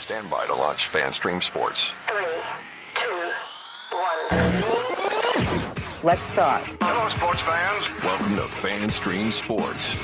Stand by to launch FanStream Sports. 3, 2, 1. Let's start. Hello, sports fans. Welcome to FanStream Sports.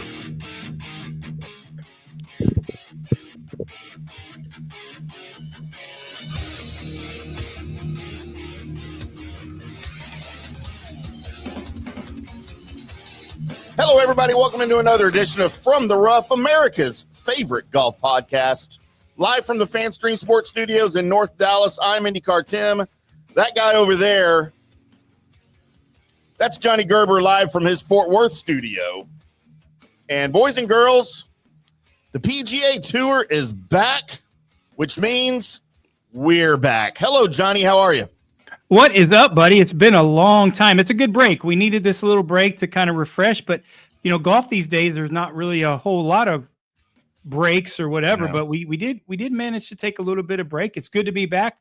Hello, everybody. Welcome into another edition of From the Rough, America's favorite golf podcast. Live from the FanStream Sports Studios in North Dallas. I'm IndyCarTim. That guy over there, that's Johnny Gerber live from his Fort Worth studio. And boys and girls, the PGA Tour is back, which means we're back. Hello, Johnny. How are you? What is up, buddy? It's been a long time. It's a good break. We needed this little break to kind of refresh, but you know, golf these days, there's not really a whole lot of breaks or whatever, but we did manage to take a little bit of break. It's good to be back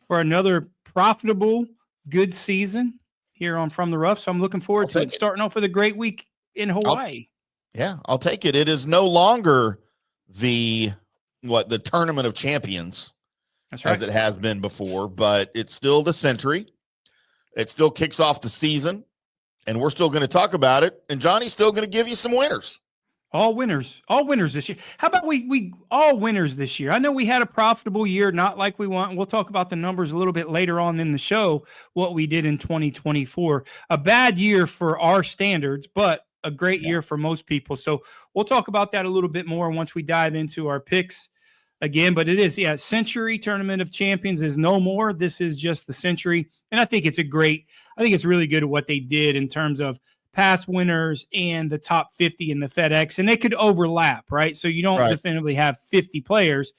for another profitable, good season here on From the Rough. So I'm looking forward to it. Starting off with a great week in Hawaii. I'll take it. It is no longer the Tournament of Champions. That's right. As it has been before, but it's still the SENTRY. It still kicks off the season, and we're still going to talk about it. And Johnny's still going to give you some winners. All winners this year. How about we all winners this year? I know we had a profitable year, not like we want. We'll talk about the numbers a little bit later on in the show, what we did in 2024. A bad year for our standards, but a great year for most people. So we'll talk about that a little bit more once we dive into our picks. Again, but it is, SENTRY Tournament of Champions is no more. This is just the SENTRY. And I think it's really good at what they did in terms of past winners and the top 50 in the FedEx. And they could overlap, right? So you don't definitively have 50 players.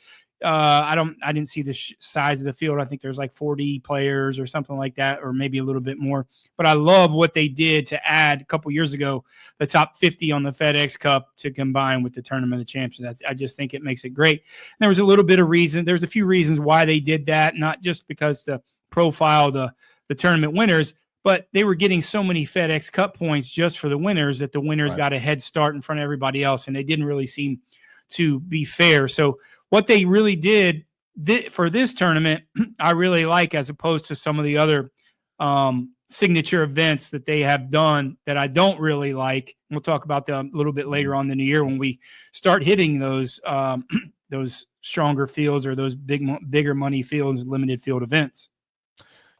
I didn't see the size of the field. I think there's like 40 players or something like that, or maybe a little bit more. But I love what they did to add a couple years ago, the top 50 on the FedEx Cup to combine with the Tournament of Champions. I just think it makes it great. And there was a little bit of reason. There's a few reasons why they did that, not just because to profile the tournament winners, but they were getting so many FedEx Cup points just for the winners that the winners got a head start in front of everybody else, and they didn't really seem to be fair. So what they really did for this tournament, I really like, as opposed to some of the other signature events that they have done that I don't really like. And we'll talk about that a little bit later on in the year when we start hitting those stronger fields or those bigger money fields, limited field events.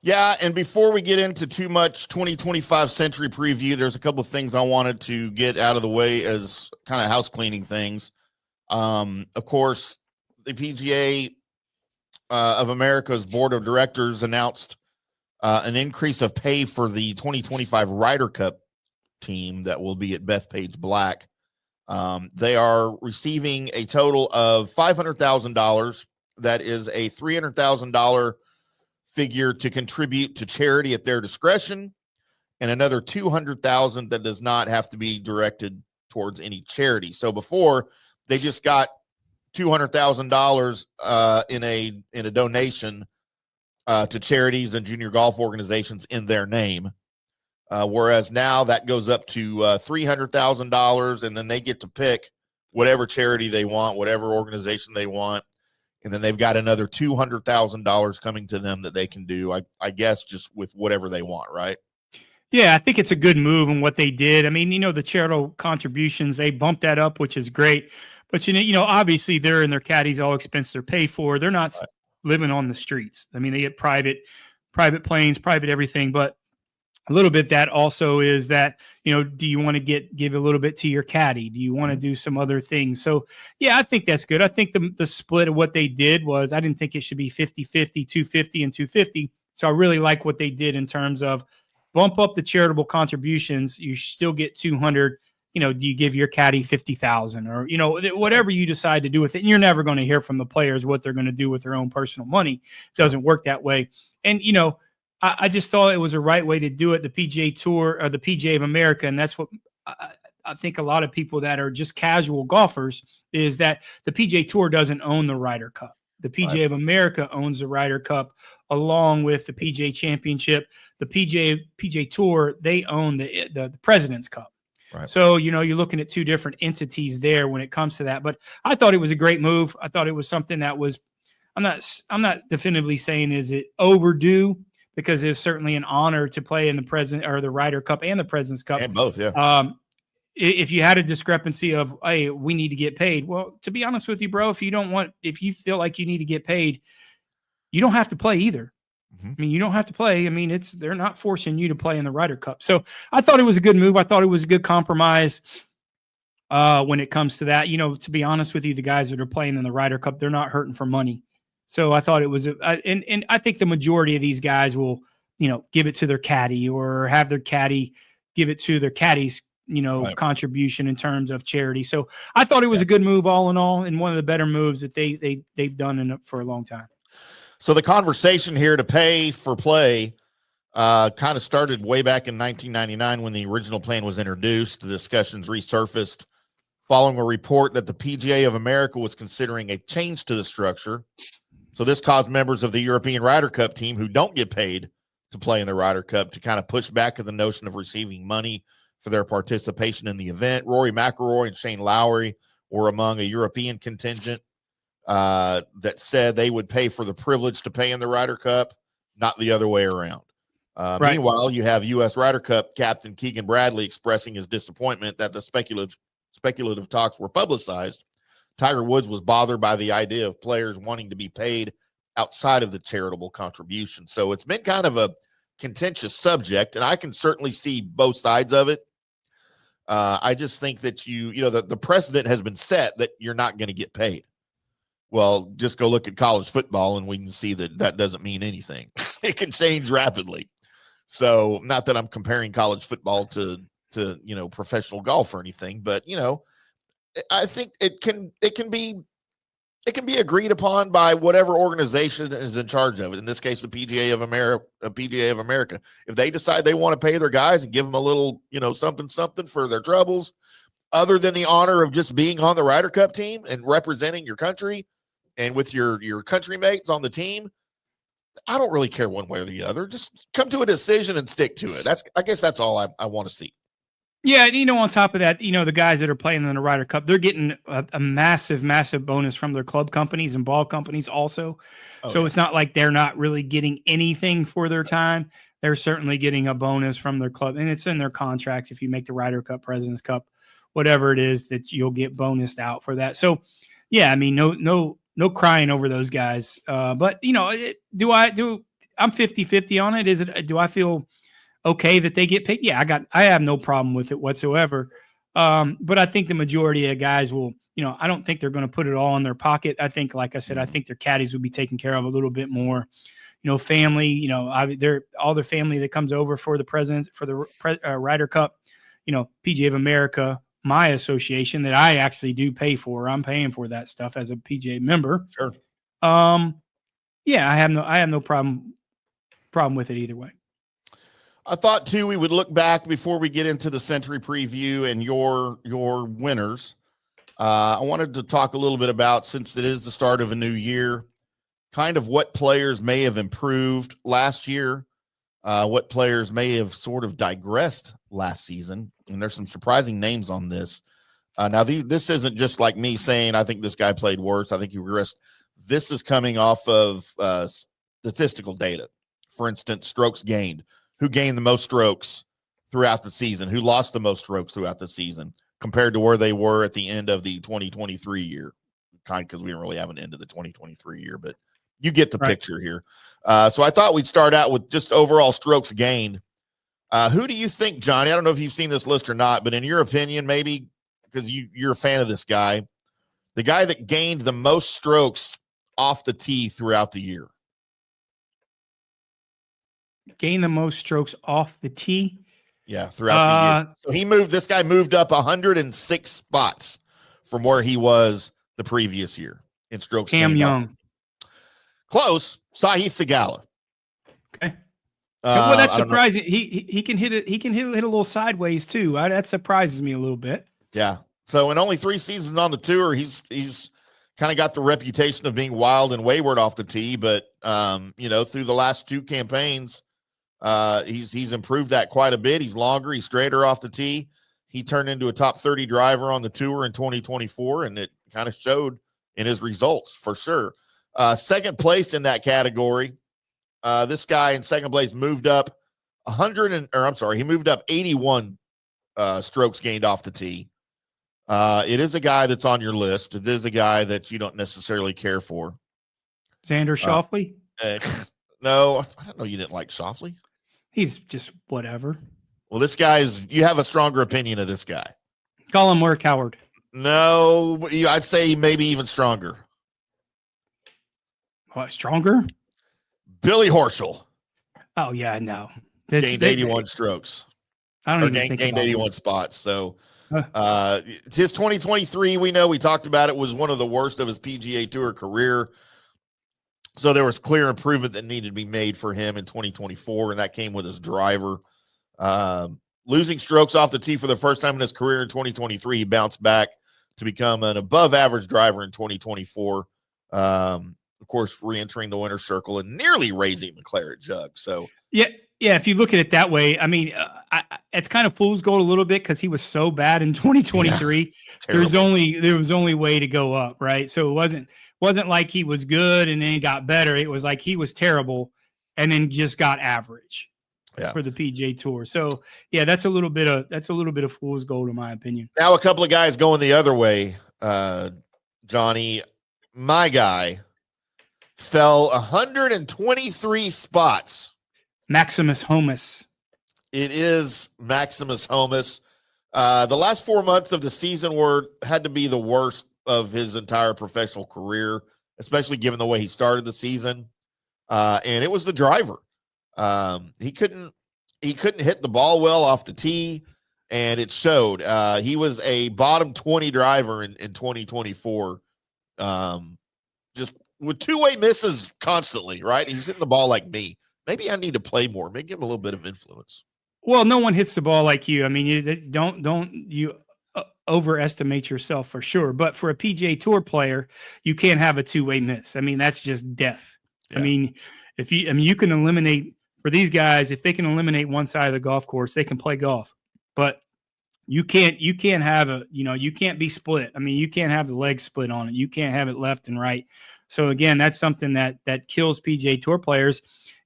Yeah, and before we get into too much 2025 SENTRY preview, there's a couple of things I wanted to get out of the way as kind of house cleaning things. Of course, the PGA of America's board of directors announced an increase of pay for the 2025 Ryder Cup team that will be at Bethpage Black. They are receiving a total of $500,000. That is a $300,000 figure to contribute to charity at their discretion, and another $200,000 that does not have to be directed towards any charity. So before, they just got $200,000 in a donation to charities and junior golf organizations in their name, whereas now that goes up to $300,000, and then they get to pick whatever charity they want, whatever organization they want, and then they've got another $200,000 coming to them that they can do, I guess, just with whatever they want, right? Yeah, I think it's a good move in what they did. I mean, the charitable contributions, they bumped that up, which is great. But, obviously they're in their caddies, all expenses are paid for. They're not living on the streets. I mean, they get private planes, private everything. But a little bit that also is that, do you want to give a little bit to your caddy? Do you want to do some other things? So, yeah, I think that's good. I think the split of what they did was, I didn't think it should be 50-50, 250 and 250. So I really like what they did in terms of bump up the charitable contributions. You still get 200. Do you give your caddy 50,000 or, whatever you decide to do with it? And you're never going to hear from the players what they're going to do with their own personal money. It doesn't work that way. And, I just thought it was a right way to do it. The PGA Tour or the PGA of America. And that's what I think a lot of people that are just casual golfers is that the PGA Tour doesn't own the Ryder Cup. The PGA of America owns the Ryder Cup along with the PGA Championship. The PGA Tour, they own the President's Cup. Right. So, you're looking at two different entities there when it comes to that. But I thought it was a great move. I thought it was something that was I'm not definitively saying is it overdue, because it's certainly an honor to play in the President or the Ryder Cup and the President's Cup. And both, yeah. If you had a discrepancy of, hey, we need to get paid. Well, to be honest with you, bro, if you feel like you need to get paid, you don't have to play either. Mm-hmm. I mean, you don't have to play. I mean, they're not forcing you to play in the Ryder Cup. So I thought it was a good move. I thought it was a good compromise when it comes to that. To be honest with you, the guys that are playing in the Ryder Cup, they're not hurting for money. So I thought it was, and I think the majority of these guys will, give it to their caddy or have their caddy give it to their caddy's, right, contribution in terms of charity. So I thought it was a good move all in all, and one of the better moves that they've done for a long time. So the conversation here to pay for play kind of started way back in 1999 when the original plan was introduced. The discussions resurfaced following a report that the PGA of America was considering a change to the structure. So this caused members of the European Ryder Cup team who don't get paid to play in the Ryder Cup to kind of push back at the notion of receiving money for their participation in the event. Rory McIlroy and Shane Lowry were among a European contingent that said they would pay for the privilege to pay in the Ryder Cup, not the other way around. Right. Meanwhile, you have U.S. Ryder Cup captain Keegan Bradley expressing his disappointment that the speculative talks were publicized. Tiger Woods was bothered by the idea of players wanting to be paid outside of the charitable contribution. So it's been kind of a contentious subject, and I can certainly see both sides of it. I just think that the precedent has been set that you're not going to get paid. Well, just go look at college football and we can see that doesn't mean anything. It can change rapidly. So not that I'm comparing college football to professional golf or anything, but I think it can be agreed upon by whatever organization is in charge of it. In this case, the PGA of America. If they decide they want to pay their guys and give them a little, something for their troubles, other than the honor of just being on the Ryder Cup team and representing your country and with your country mates on the team, I don't really care one way or the other. Just come to a decision and stick to it. I guess that's all I want to see. Yeah, on top of that, the guys that are playing in the Ryder Cup, they're getting a massive, massive bonus from their club companies and ball companies also. So it's not like they're not really getting anything for their time. They're certainly getting a bonus from their club, and it's in their contracts. If you make the Ryder Cup, President's Cup, whatever it is, that you'll get bonused out for that. So, yeah, I mean, no crying over those guys. But I'm 50-50 on it. Do I feel okay that they get paid? Yeah, I have no problem with it whatsoever. But I think the majority of guys will, I don't think they're going to put it all in their pocket. I think, like I said, I think their caddies will be taken care of a little bit more. Family, they're all their family that comes over for the Ryder Cup, PGA of America, my association that I actually do pay for. I'm paying for that stuff as a PGA member. Sure. Yeah, I have no problem with it either way. I thought too we would look back before we get into the SENTRY preview and your winners. I wanted to talk a little bit about, since it is the start of a new year, kind of what players may have improved last year, what players may have sort of digressed last season. And there's some surprising names on this. Now, this isn't just like me saying, I think this guy played worse, I think he regressed. This is coming off of statistical data. For instance, strokes gained. Who gained the most strokes throughout the season? Who lost the most strokes throughout the season compared to where they were at the end of the 2023 year? Because we don't really have an end of the 2023 year, but you get the picture here. So I thought we'd start out with just overall strokes gained. Who do you think, Johnny? I don't know if you've seen this list or not, but in your opinion, maybe because you're a fan of this guy, the guy that gained the most strokes off the tee throughout the year. Gain the most strokes off the tee. Yeah, throughout the year. So this guy moved up 106 spots from where he was the previous year in strokes. Cam Young. Close. Sahith Theegala. Okay. Well, that's surprising. He can hit it. He can hit a little sideways too. That surprises me a little bit. Yeah. So in only 3 seasons on the tour, he's kind of got the reputation of being wild and wayward off the tee, but through the last 2 campaigns, he's improved that quite a bit. He's longer, he's straighter off the tee. He turned into a top 30 driver on the tour in 2024, and it kind of showed in his results for sure. Second place in that category. This guy in second place moved up he moved up 81 strokes gained off the tee. It is a guy that's on your list. It is a guy that you don't necessarily care for. Xander Schauffele? No, I don't know. You didn't like Schauffele. He's just whatever. Well, you have a stronger opinion of this guy. Call him Work Howard. No, I'd say maybe even stronger. What, stronger? Billy Horschel. Oh, yeah, no. Gained 81 strokes. I don't even think gained about 81 spots. So his 2023, we talked about it, was one of the worst of his PGA Tour career. So there was clear improvement that needed to be made for him in 2024, and that came with his driver. Losing strokes off the tee for the first time in his career in 2023, he bounced back to become an above-average driver in 2024. Of course, re-entering the winner's circle and nearly raising the claret jug. So yeah, if you look at it that way, I mean, it's kind of fool's gold a little bit because he was so bad in 2023. Yeah, there was only way to go up, right? So it wasn't like he was good and then he got better. It was like he was terrible and then just got average for the PGA Tour. So yeah, that's a little bit of fool's gold in my opinion. Now a couple of guys going the other way. Johnny, my guy, fell 123 spots. Maximus Homus. It is Maximus Homus. The last 4 months of the season had to be the worst of his entire professional career, especially given the way he started the season. And it was the driver. He couldn't hit the ball well off the tee, and it showed. He was a bottom 20 driver in 2024. Just with two-way misses constantly, right? He's hitting the ball like me. Maybe I need to play more. Maybe give him a little bit of influence. Well, no one hits the ball like you. I mean, you don't overestimate yourself for sure. But for a PGA Tour player, you can't have a two-way miss. I mean, that's just death. Yeah. I mean, you can eliminate for these guys. If they can eliminate one side of the golf course, they can play golf. But you can't have you can't be split. I mean, you can't have the legs split on it. You can't have it left and right. So again, that's something that kills PGA Tour players.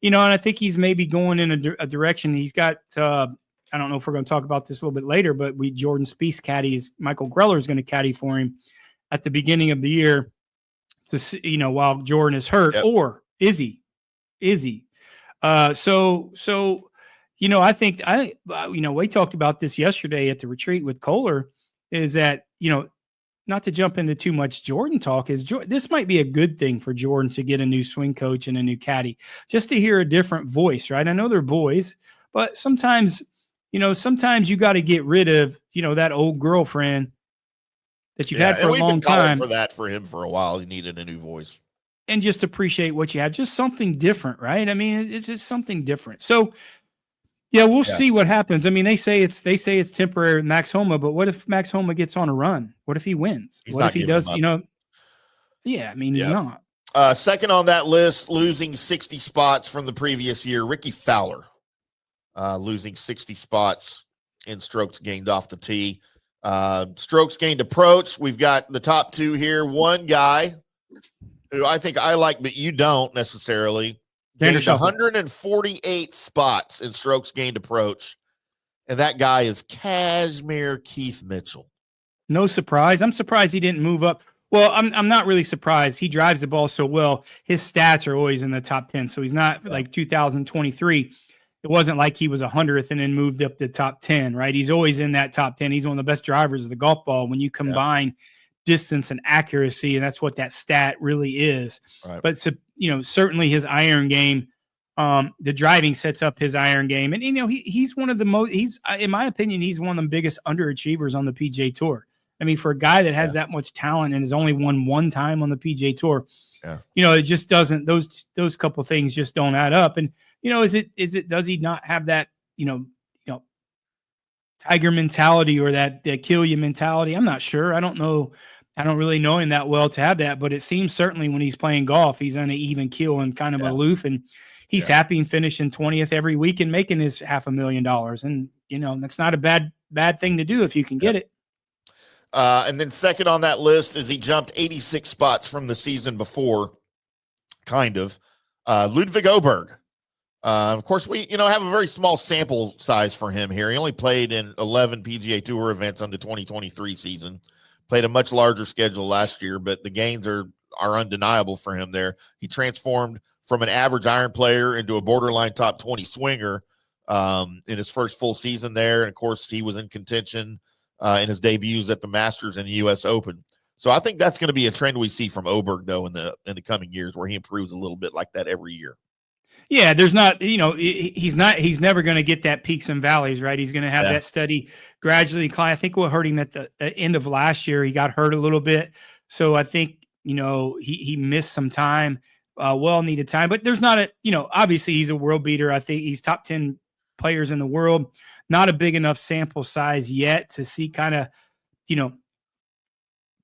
And I think he's maybe going in a direction. He's got, I don't know if we're going to talk about this a little bit later, but Jordan Spieth caddies, Michael Greller is going to caddy for him at the beginning of the year to see, while Jordan is hurt. Yep. Or is he? I think we talked about this yesterday at the retreat with Kohler, is that, not to jump into too much Jordan talk, this might be a good thing for Jordan to get a new swing coach and a new caddy, just to hear a different voice, right? I know they're boys, but sometimes you got to get rid of, that old girlfriend that you've had for a long time. For him for a while, he needed a new voice. And just appreciate what you have, just something different, right? I mean, it's just something different. So, yeah, we'll see what happens. I mean, they say it's temporary with Max Homa, but what if Max Homa gets on a run? What if he wins? What if he does? Yeah, I mean, he's not. Second on that list, losing 60 spots from the previous year, Ricky Fowler, losing 60 spots in strokes gained off the tee. Strokes gained approach. We've got the top two here. One guy who I think I like, but you don't necessarily. Gained 148 spots in strokes gained approach, and that guy is Cashmere Keith Mitchell. No surprise. I'm surprised he didn't move up. Well, I'm not really surprised. He drives the ball so well. His stats are always in the top 10, so he's not like 2023. It wasn't like he was 100th and then moved up to the top 10, right? He's always in that top 10. He's one of the best drivers of the golf ball when you combine distance and accuracy, and that's what that stat really is. Right. But certainly his iron game, the driving sets up his iron game, and he's one of the most. In my opinion, he's one of the biggest underachievers on the PGA Tour. I mean, for a guy that has that much talent and has only won one time on the PGA Tour, it just doesn't. Those couple things just don't add up. And is it? Does he not have that? Tiger mentality or that kill you mentality? I'm not sure. I don't know. I don't really know him that well to have that, but it seems certainly when he's playing golf, he's on an even keel and kind of aloof, and he's happy and finishing 20th every week and making his $500,000. And, that's not a bad thing to do if you can get it. And then second on that list is he jumped 86 spots from the season before kind of. Ludwig Oberg. Of course, we have a very small sample size for him here. He only played in 11 PGA Tour events on the 2023 season. Played a much larger schedule last year, but the gains are undeniable for him there. He transformed from an average iron player into a borderline top 20 swinger in his first full season there. And, of course, he was in contention in his debuts at the Masters and the U.S. Open. So I think that's going to be a trend we see from Oberg, though, in the coming years, where he improves a little bit like that every year. Yeah, there's not, he's never going to get that peaks and valleys, right? He's going to have that steady, gradually climb. I think what hurt him at the end of last year, he got hurt a little bit. So I think, he missed some time, well-needed time, but there's not obviously he's a world beater. I think he's top 10 players in the world, not a big enough sample size yet to see kind of,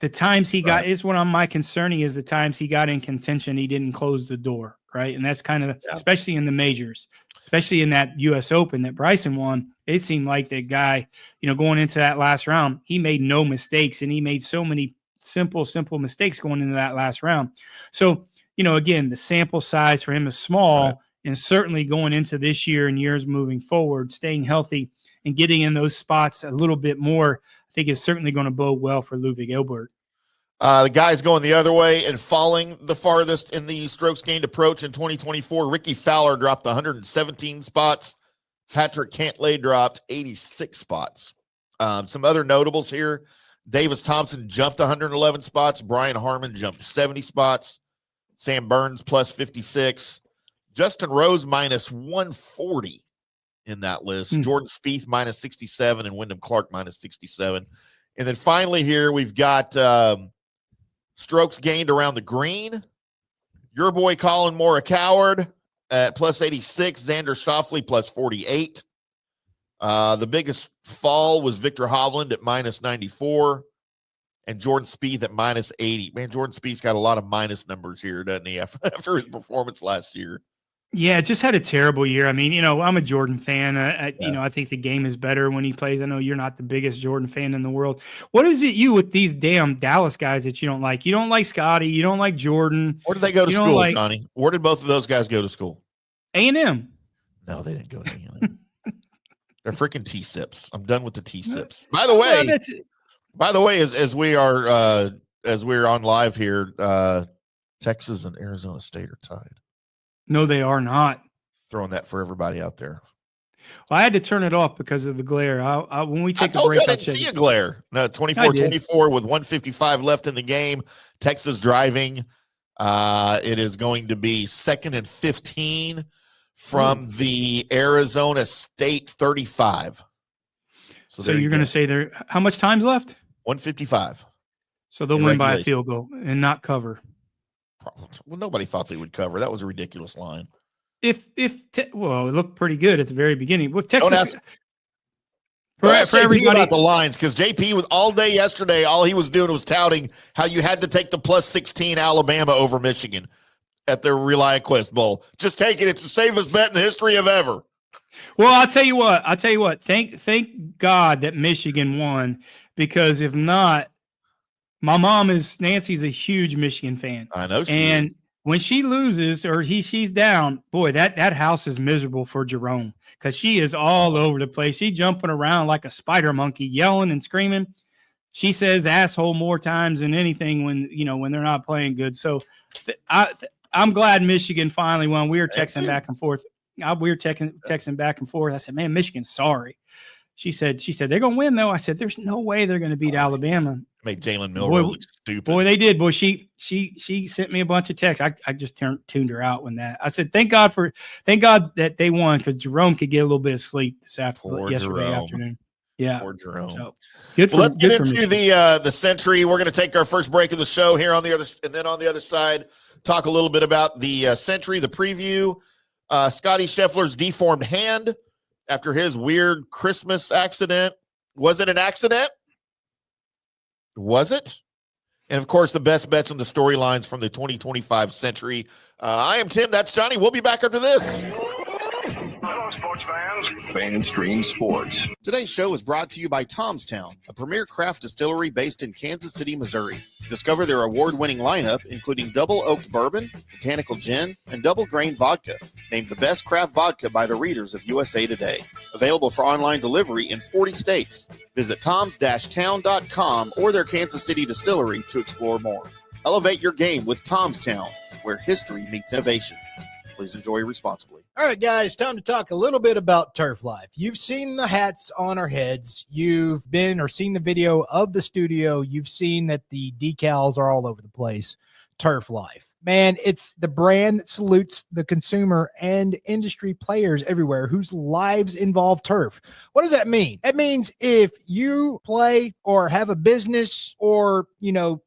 the times he got is what my concerning is the times he got in contention, he didn't close the door. Right. And that's kind of, especially in the majors, especially in that U.S. Open that Bryson won, it seemed like that guy, going into that last round, he made no mistakes, and he made so many simple mistakes going into that last round. So, again, the sample size for him is small, and certainly going into this year and years moving forward, staying healthy and getting in those spots a little bit more, I think is certainly going to bode well for Ludwig Oberg. The guys going the other way and falling the farthest in the strokes gained approach in 2024. Ricky Fowler dropped 117 spots. Patrick Cantlay dropped 86 spots. Some other notables here. Davis Thompson jumped 111 spots. Brian Harmon jumped 70 spots. Sam Burns plus 56. Justin Rose minus 140 in that list. Jordan Spieth minus 67 and Wyndham Clark minus 67. And then finally here we've got strokes gained around the green. Your boy Colin Morikawa at plus 86. Xander Schauffele plus 48. The biggest fall was Victor Hovland at minus 94. And Jordan Spieth at minus 80. Man, Jordan Spieth's got a lot of minus numbers here, doesn't he, after his performance last year? Yeah, just had a terrible year. I mean, I'm a Jordan fan. I think the game is better when he plays. I know you're not the biggest Jordan fan in the world. What is it with these damn Dallas guys that you don't like? You don't like Scottie. You don't like Jordan. Where did they go to school, Johnny? Where did both of those guys go to school? A&M. No, they didn't go to A&M. They're freaking T-sips. I'm done with the T-sips. By the way, as we're on live here, Texas and Arizona State are tied. No, they are not. Throwing that for everybody out there. Well, I had to turn it off because of the glare. When we take a break, I didn't see a glare. No, 24-24 with 1:55 left in the game. Texas driving. It is going to be 2nd and 15 from the Arizona State 35. So you're going to say there? How much time's left? 1:55. So they'll win by a field goal and not cover. Well, nobody thought they would cover. That was a ridiculous line. It looked pretty good at the very beginning. With Texas, for everybody about the lines, because JP was all day yesterday. All he was doing was touting how you had to take the plus 16 Alabama over Michigan at the ReliaQuest Bowl. Just take it. It's the safest bet in the history of ever. Well, I'll tell you what. Thank God that Michigan won, because if not, my mom Nancy's a huge Michigan fan. I know she is. When she loses or she's down, boy, that house is miserable for Jerome, because she is all over the place. She's jumping around like a spider monkey, yelling and screaming. She says asshole more times than anything when they're not playing good. So I'm glad Michigan finally won. We were texting back and forth. Texting back and forth. I said, man, Michigan's sorry. She said they're going to win, though. I said, there's no way they're going to beat Alabama. Made Jalen Milroe look stupid. Boy, they did. Boy, she sent me a bunch of texts. I just tuned her out when that. I said, thank God that they won, because Jerome could get a little bit of sleep yesterday afternoon. Yeah. Poor Jerome. So, good for, let's good get into the Sentry. We're going to take our first break of the show here on the other side, talk a little bit about the Sentry, the preview. Scottie Scheffler's deformed hand after his weird Christmas accident. Was it an accident? Was it? And, of course, the best bets on the storylines from the 2025 Sentry. I am Tim. That's Johnny. We'll be back after this. Hello, sports fans. FanStream Sports. Today's show is brought to you by Tomstown, a premier craft distillery based in Kansas City, Missouri. Discover their award-winning lineup, including double oaked bourbon, botanical gin, and double grain vodka. Named the best craft vodka by the readers of USA Today. Available for online delivery in 40 states. Visit toms-town.com or their Kansas City distillery to explore more. Elevate your game with Tomstown, where history meets innovation. Please enjoy responsibly. All right, guys, time to talk a little bit about Turf Life. You've seen the hats on our heads. You've been or seen the video of the studio. You've seen that the decals are all over the place. Turf Life. Man, it's the brand that salutes the consumer and industry players everywhere whose lives involve turf. What does that mean? That means if you play or have a business or,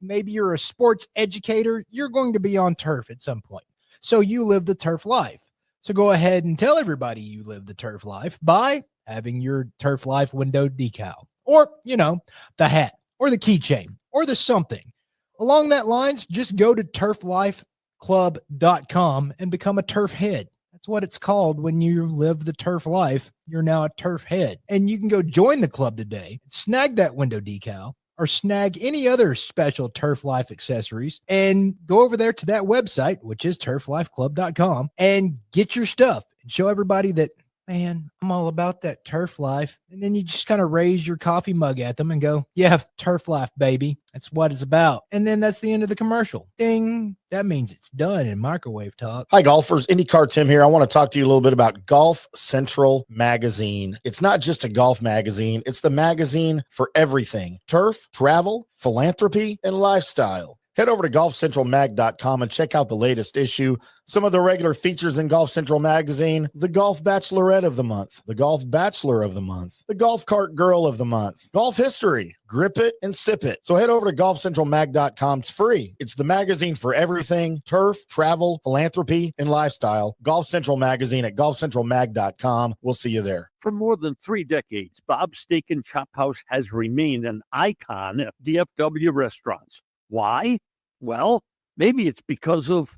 maybe you're a sports educator, you're going to be on turf at some point. So you live the turf life. So go ahead and tell everybody you live the turf life by having your Turf Life window decal or, the hat or the keychain or the something. Along that lines, just go to turflifeclub.com and become a turf head. That's what it's called when you live the turf life. You're now a turf head. And you can go join the club today, snag that window decal, or snag any other special Turf Life accessories and go over there to that website, which is turflifeclub.com, and get your stuff and show everybody that, man, I'm all about that turf life. And then you just kind of raise your coffee mug at them and go, yeah, turf life, baby. That's what it's about. And then that's the end of the commercial. Ding. That means it's done in microwave talk. Hi, golfers. IndyCarTim here. I want to talk to you a little bit about Golf Central Magazine. It's not just a golf magazine. It's the magazine for everything. Turf, travel, philanthropy, and lifestyle. Head over to golfcentralmag.com and check out the latest issue. Some of the regular features in Golf Central Magazine: the Golf Bachelorette of the Month, the Golf Bachelor of the Month, the Golf Cart Girl of the Month, Golf History, Grip It and Sip It. So head over to golfcentralmag.com. It's free. It's the magazine for everything: turf, travel, philanthropy, and lifestyle. Golf Central Magazine at golfcentralmag.com. We'll see you there. For more than 3 decades, Bob's Steak and Chop House has remained an icon of DFW restaurants. Why? Well, maybe it's because of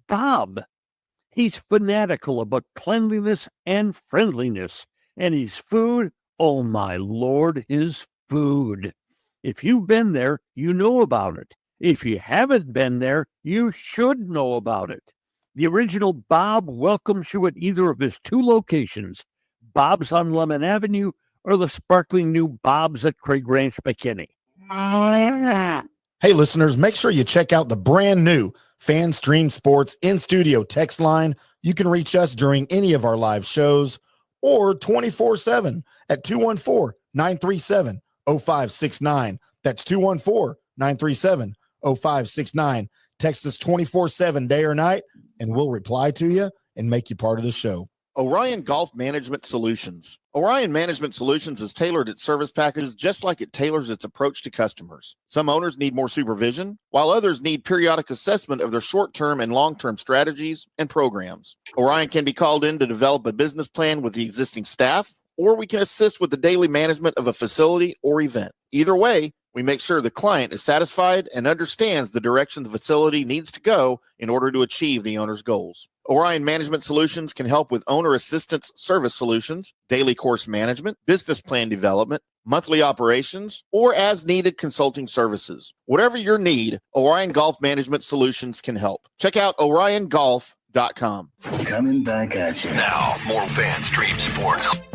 Bob. He's fanatical about cleanliness and friendliness, and his food, oh my Lord, his food. If you've been there, you know about it. If you haven't been there, you should know about it. The original Bob welcomes you at either of his 2 locations, Bob's on Lemon Avenue or the sparkling new Bob's at Craig Ranch, McKinney. Hey, listeners, make sure you check out the brand new FanStream Sports in-studio text line. You can reach us during any of our live shows or 24/7 at 214-937-0569. That's 214-937-0569. Text us 24/7 day or night, and we'll reply to you and make you part of the show. Orion Golf Management Solutions. Orion Management Solutions has tailored its service packages just like it tailors its approach to customers. Some owners need more supervision, while others need periodic assessment of their short-term and long-term strategies and programs. Orion can be called in to develop a business plan with the existing staff, or we can assist with the daily management of a facility or event. Either way, we make sure the client is satisfied and understands the direction the facility needs to go in order to achieve the owner's goals. Orion Management Solutions can help with owner assistance service solutions, daily course management, business plan development, monthly operations, or as-needed consulting services. Whatever your need, Orion Golf Management Solutions can help. Check out oriongolf.com. Coming back at you. Now, more FanStream Sports.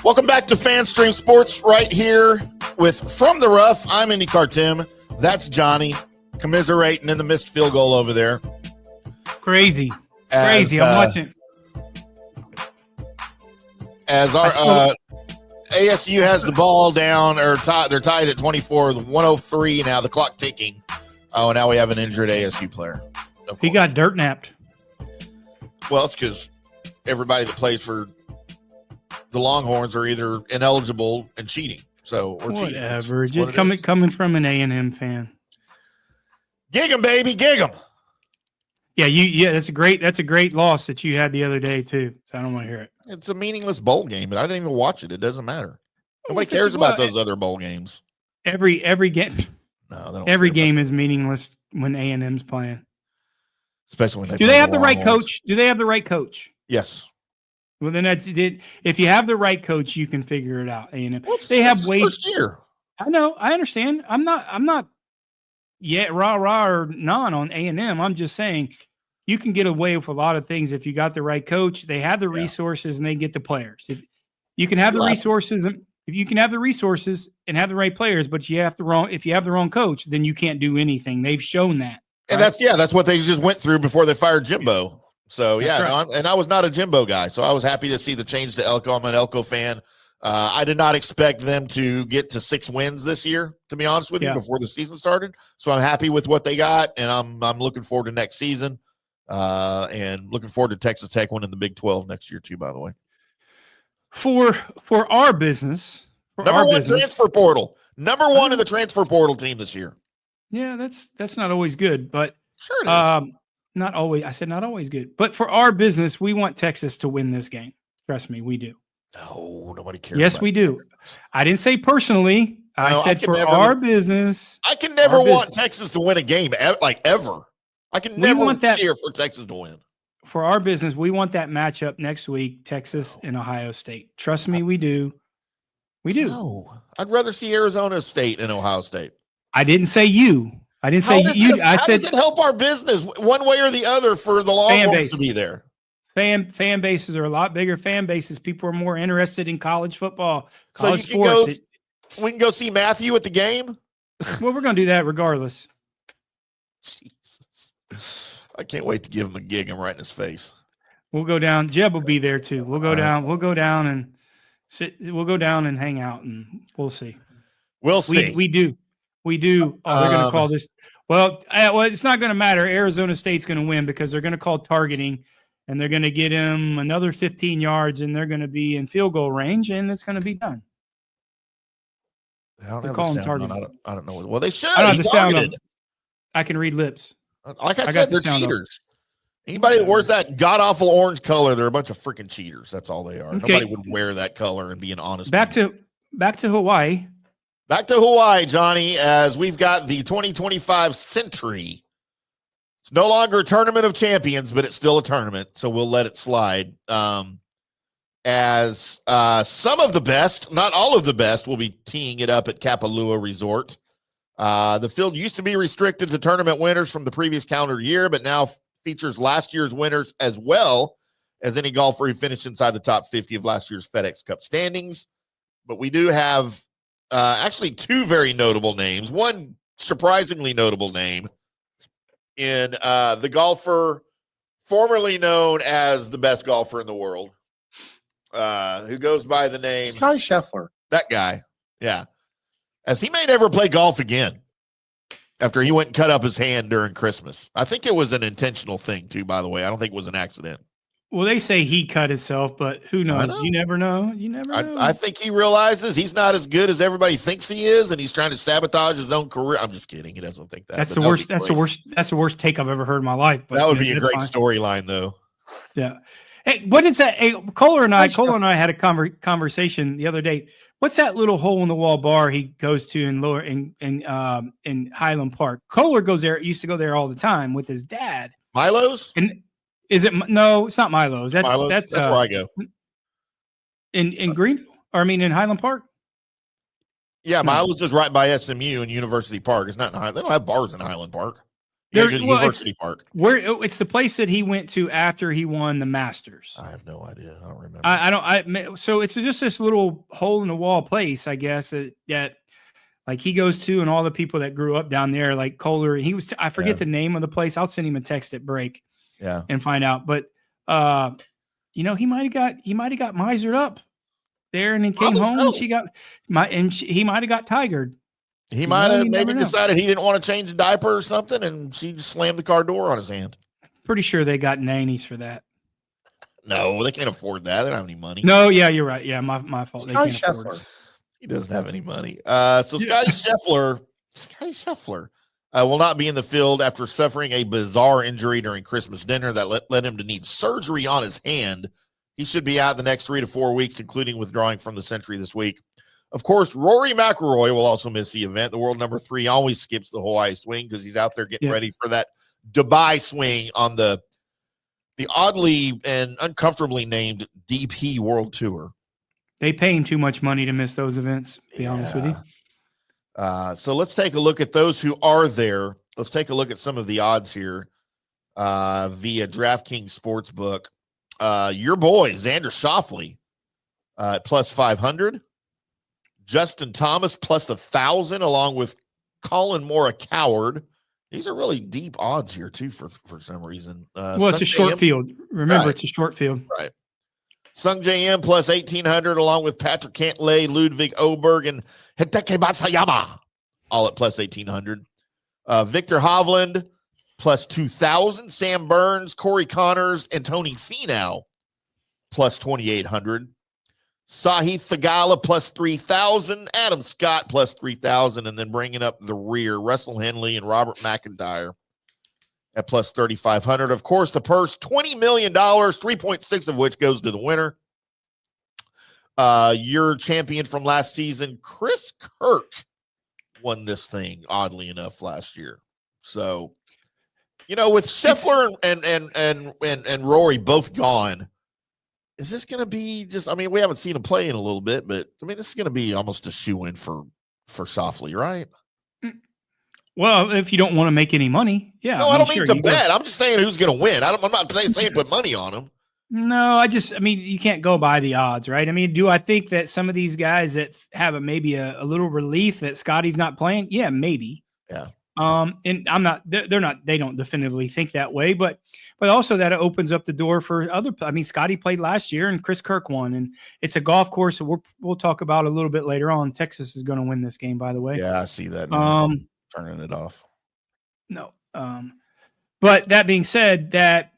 Welcome back to FanStream Sports right here with From the Rough. I'm IndyCarTim. That's Johnny, commiserating in the missed field goal over there. Crazy. I'm watching. As our ASU has the ball down, or they're tied at 24, 103 now, the clock ticking. Oh, now we have an injured ASU player. He got dirt napped. Well, it's because everybody that plays for the Longhorns are either ineligible and cheating. Or cheating. Whatever. Just coming from an A&M fan. Gig 'em, baby, gig 'em. Yeah, that's a great loss that you had the other day too. So I don't want to hear it. It's a meaningless bowl game, but I didn't even watch it. It doesn't matter. Nobody cares about those other bowl games. Every game. No, every game is meaningless when A&M's playing. Especially when they Do they have the right coach? Do they have the right coach? Yes. Well, then that's it. If you have the right coach, you can figure it out. And Well, they have his ways. first year. I know. I understand. I'm not yet rah or non on A&M. I'm just saying you can get away with a lot of things if you got the right coach. They have the resources and they get the players. If you can have the resources, if you can have the resources and have the right players, but if you have the wrong coach, then you can't do anything. They've shown that. And right? that's what they just went through before they fired Jimbo. So That's right. and I was not a Jimbo guy, so I was happy to see the change to Elko. I'm an Elko fan. I did not expect them to get to 6 wins this year, to be honest with you, before the season started. So I'm happy with what they got, and I'm looking forward to next season, and looking forward to Texas Tech winning the Big 12 next year too. By the way, for our business, transfer portal, number 1 in the transfer portal team this year. Yeah, that's not always good, but sure it is. Not always. I said not always good, but for our business, we want Texas to win this game. Trust me, we do. No, nobody cares. Yes, we do. I didn't say personally. I said for our business. I can never want Texas to win a game, ever. I can never cheer for Texas to win. For our business, we want that matchup next week, Texas and Ohio State. Trust me, we do. We do. No, I'd rather see Arizona State and Ohio State. I didn't say you. I didn't say you. How does it help our business one way or the other for the Longhorns to be there? Fan bases are a lot bigger fan bases. People are more interested in college football, we can go see Matthew at the game. Well, we're going to do that regardless. Jesus, I can't wait to give him a gig and right in his face. We'll go down. Jeb will be there too. We'll go down. We'll go down and sit. We'll go down and hang out, and we'll see. We'll see. We do. Oh, they're going to call this. Well, it's not going to matter. Arizona State's going to win because they're going to call targeting, and they're going to get him another 15 yards, and they're going to be in field goal range, and it's going to be done. I don't have the sound on. I don't know. Well, they should. I don't have the sound on. I can read lips. Like I said, they're cheaters. Anybody that wears that god-awful orange color, they're a bunch of freaking cheaters. That's all they are. Okay. Nobody would wear that color and be an honest. Back to Hawaii. Back to Hawaii, Johnny, as we've got the 2025 SENTRY. It's no longer a tournament of champions, but it's still a tournament, so we'll let it slide. As some of the best, not all of the best, will be teeing it up at Kapalua Resort. The field used to be restricted to tournament winners from the previous calendar year, but now features last year's winners as well as any golfer who finished inside the top 50 of last year's FedEx Cup standings. But we do have actually 2 very notable names, one surprisingly notable name in the golfer formerly known as the best golfer in the world, who goes by the name Scottie Scheffler. That guy, yeah. As he may never play golf again after he went and cut up his hand during Christmas. I think it was an intentional thing too, by the way. I don't think it was an accident. Well, they say he cut himself, but who knows? You never know. You never know. I think he realizes he's not as good as everybody thinks he is, and he's trying to sabotage his own career. I'm just kidding. He doesn't think that. That's the worst. That's the worst take I've ever heard in my life. But that would be a great storyline, though. Yeah. Hey, what is that? Hey, Kohler and I had a conversation the other day. What's that little hole in the wall bar he goes to in Highland Park? Kohler goes there. Used to go there all the time with his dad. Milo's? And is it? No, it's not Milo's. That's where I go. In Greenville, or I mean in Highland Park. Yeah, Milo's is right by SMU and University Park. It's not in Highland. They don't have bars in Highland Park. University Park. Where it's the place that he went to after he won the Masters. I have no idea. I don't remember. So it's just this little hole in the wall place, I guess, that like he goes to, and all the people that grew up down there, like Kohler. I forget the name of the place. I'll send him a text at break. Yeah, and find out. But he might have got misered up there, and then came home, and he might have got tigered. He might have maybe decided he didn't want to change a diaper or something, and she just slammed the car door on his hand. Pretty sure they got nannies for that. No, they can't afford that. They don't have any money. No, yeah, you're right. Yeah, my fault. Scottie Scheffler. He doesn't have any money. So Scottie Scheffler will not be in the field after suffering a bizarre injury during Christmas dinner that led him to need surgery on his hand. He should be out the next 3 to 4 weeks, including withdrawing from the SENTRY this week. Of course, Rory McIlroy will also miss the event. The world number 3 always skips the Hawaii swing because he's out there getting ready for that Dubai swing on the the oddly and uncomfortably named DP World Tour. They pay him too much money to miss those events, to be honest with you. So let's take a look at those who are there. Let's take a look at some of the odds here via DraftKings Sportsbook. Your boy, Xander Schauffele, at plus 500. Justin Thomas plus 1,000, along with Colin Morikawa. These are really deep odds here, too, for some reason. Well, it's a short field. Remember, It's a short field. Right. Sung J M plus 1,800, along with Patrick Cantlay, Ludwig Oberg, and Hideki Matsuyama, all at plus 1,800. Victor Hovland plus 2,000. Sam Burns, Corey Connors, and Tony Finau plus 2,800. Sahith Theegala plus 3,000. Adam Scott plus 3,000. And then bringing up the rear, Russell Henley and Robert McIntyre at plus 3,500. Of course, the purse, $20 million, 3.6 of which goes to the winner. Your champion from last season, Chris Kirk, won this thing, oddly enough, last year. So, with Scheffler and Rory both gone, is this going to be just, we haven't seen him play in a little bit, but this is going to be almost a shoe-in for Schauffele, right? Well, if you don't want to make any money, yeah. No, I don't mean to bet. I'm just saying who's going to win. I'm not saying put money on him. No, you can't go by the odds, right? Do I think that some of these guys that have maybe a little relief that Scottie's not playing? Yeah, maybe. Yeah. And they don't definitively think that way, but also that it opens up the door for other. Scottie played last year and Chris Kirk won, and it's a golf course that we'll talk about a little bit later on. Texas is going to win this game, by the way. Yeah, I see that. Turning it off. No. But that being said, that,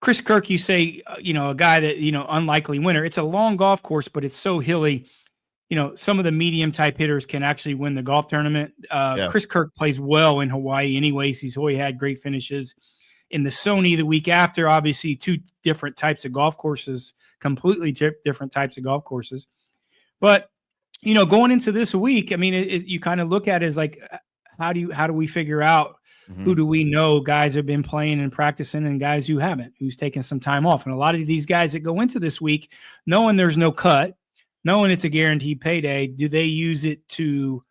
Chris Kirk, you say, a guy that, unlikely winner. It's a long golf course, but it's so hilly. Some of the medium type hitters can actually win the golf tournament. Chris Kirk plays well in Hawaii anyways. He's always had great finishes. In the Sony the week after, obviously two different types of golf courses, completely different types of golf courses. But, going into this week, you kind of look at it as like, how do we figure out who do we know guys have been playing and practicing and guys who haven't, who's taken some time off. And a lot of these guys that go into this week, knowing there's no cut, knowing it's a guaranteed payday, do they use it to,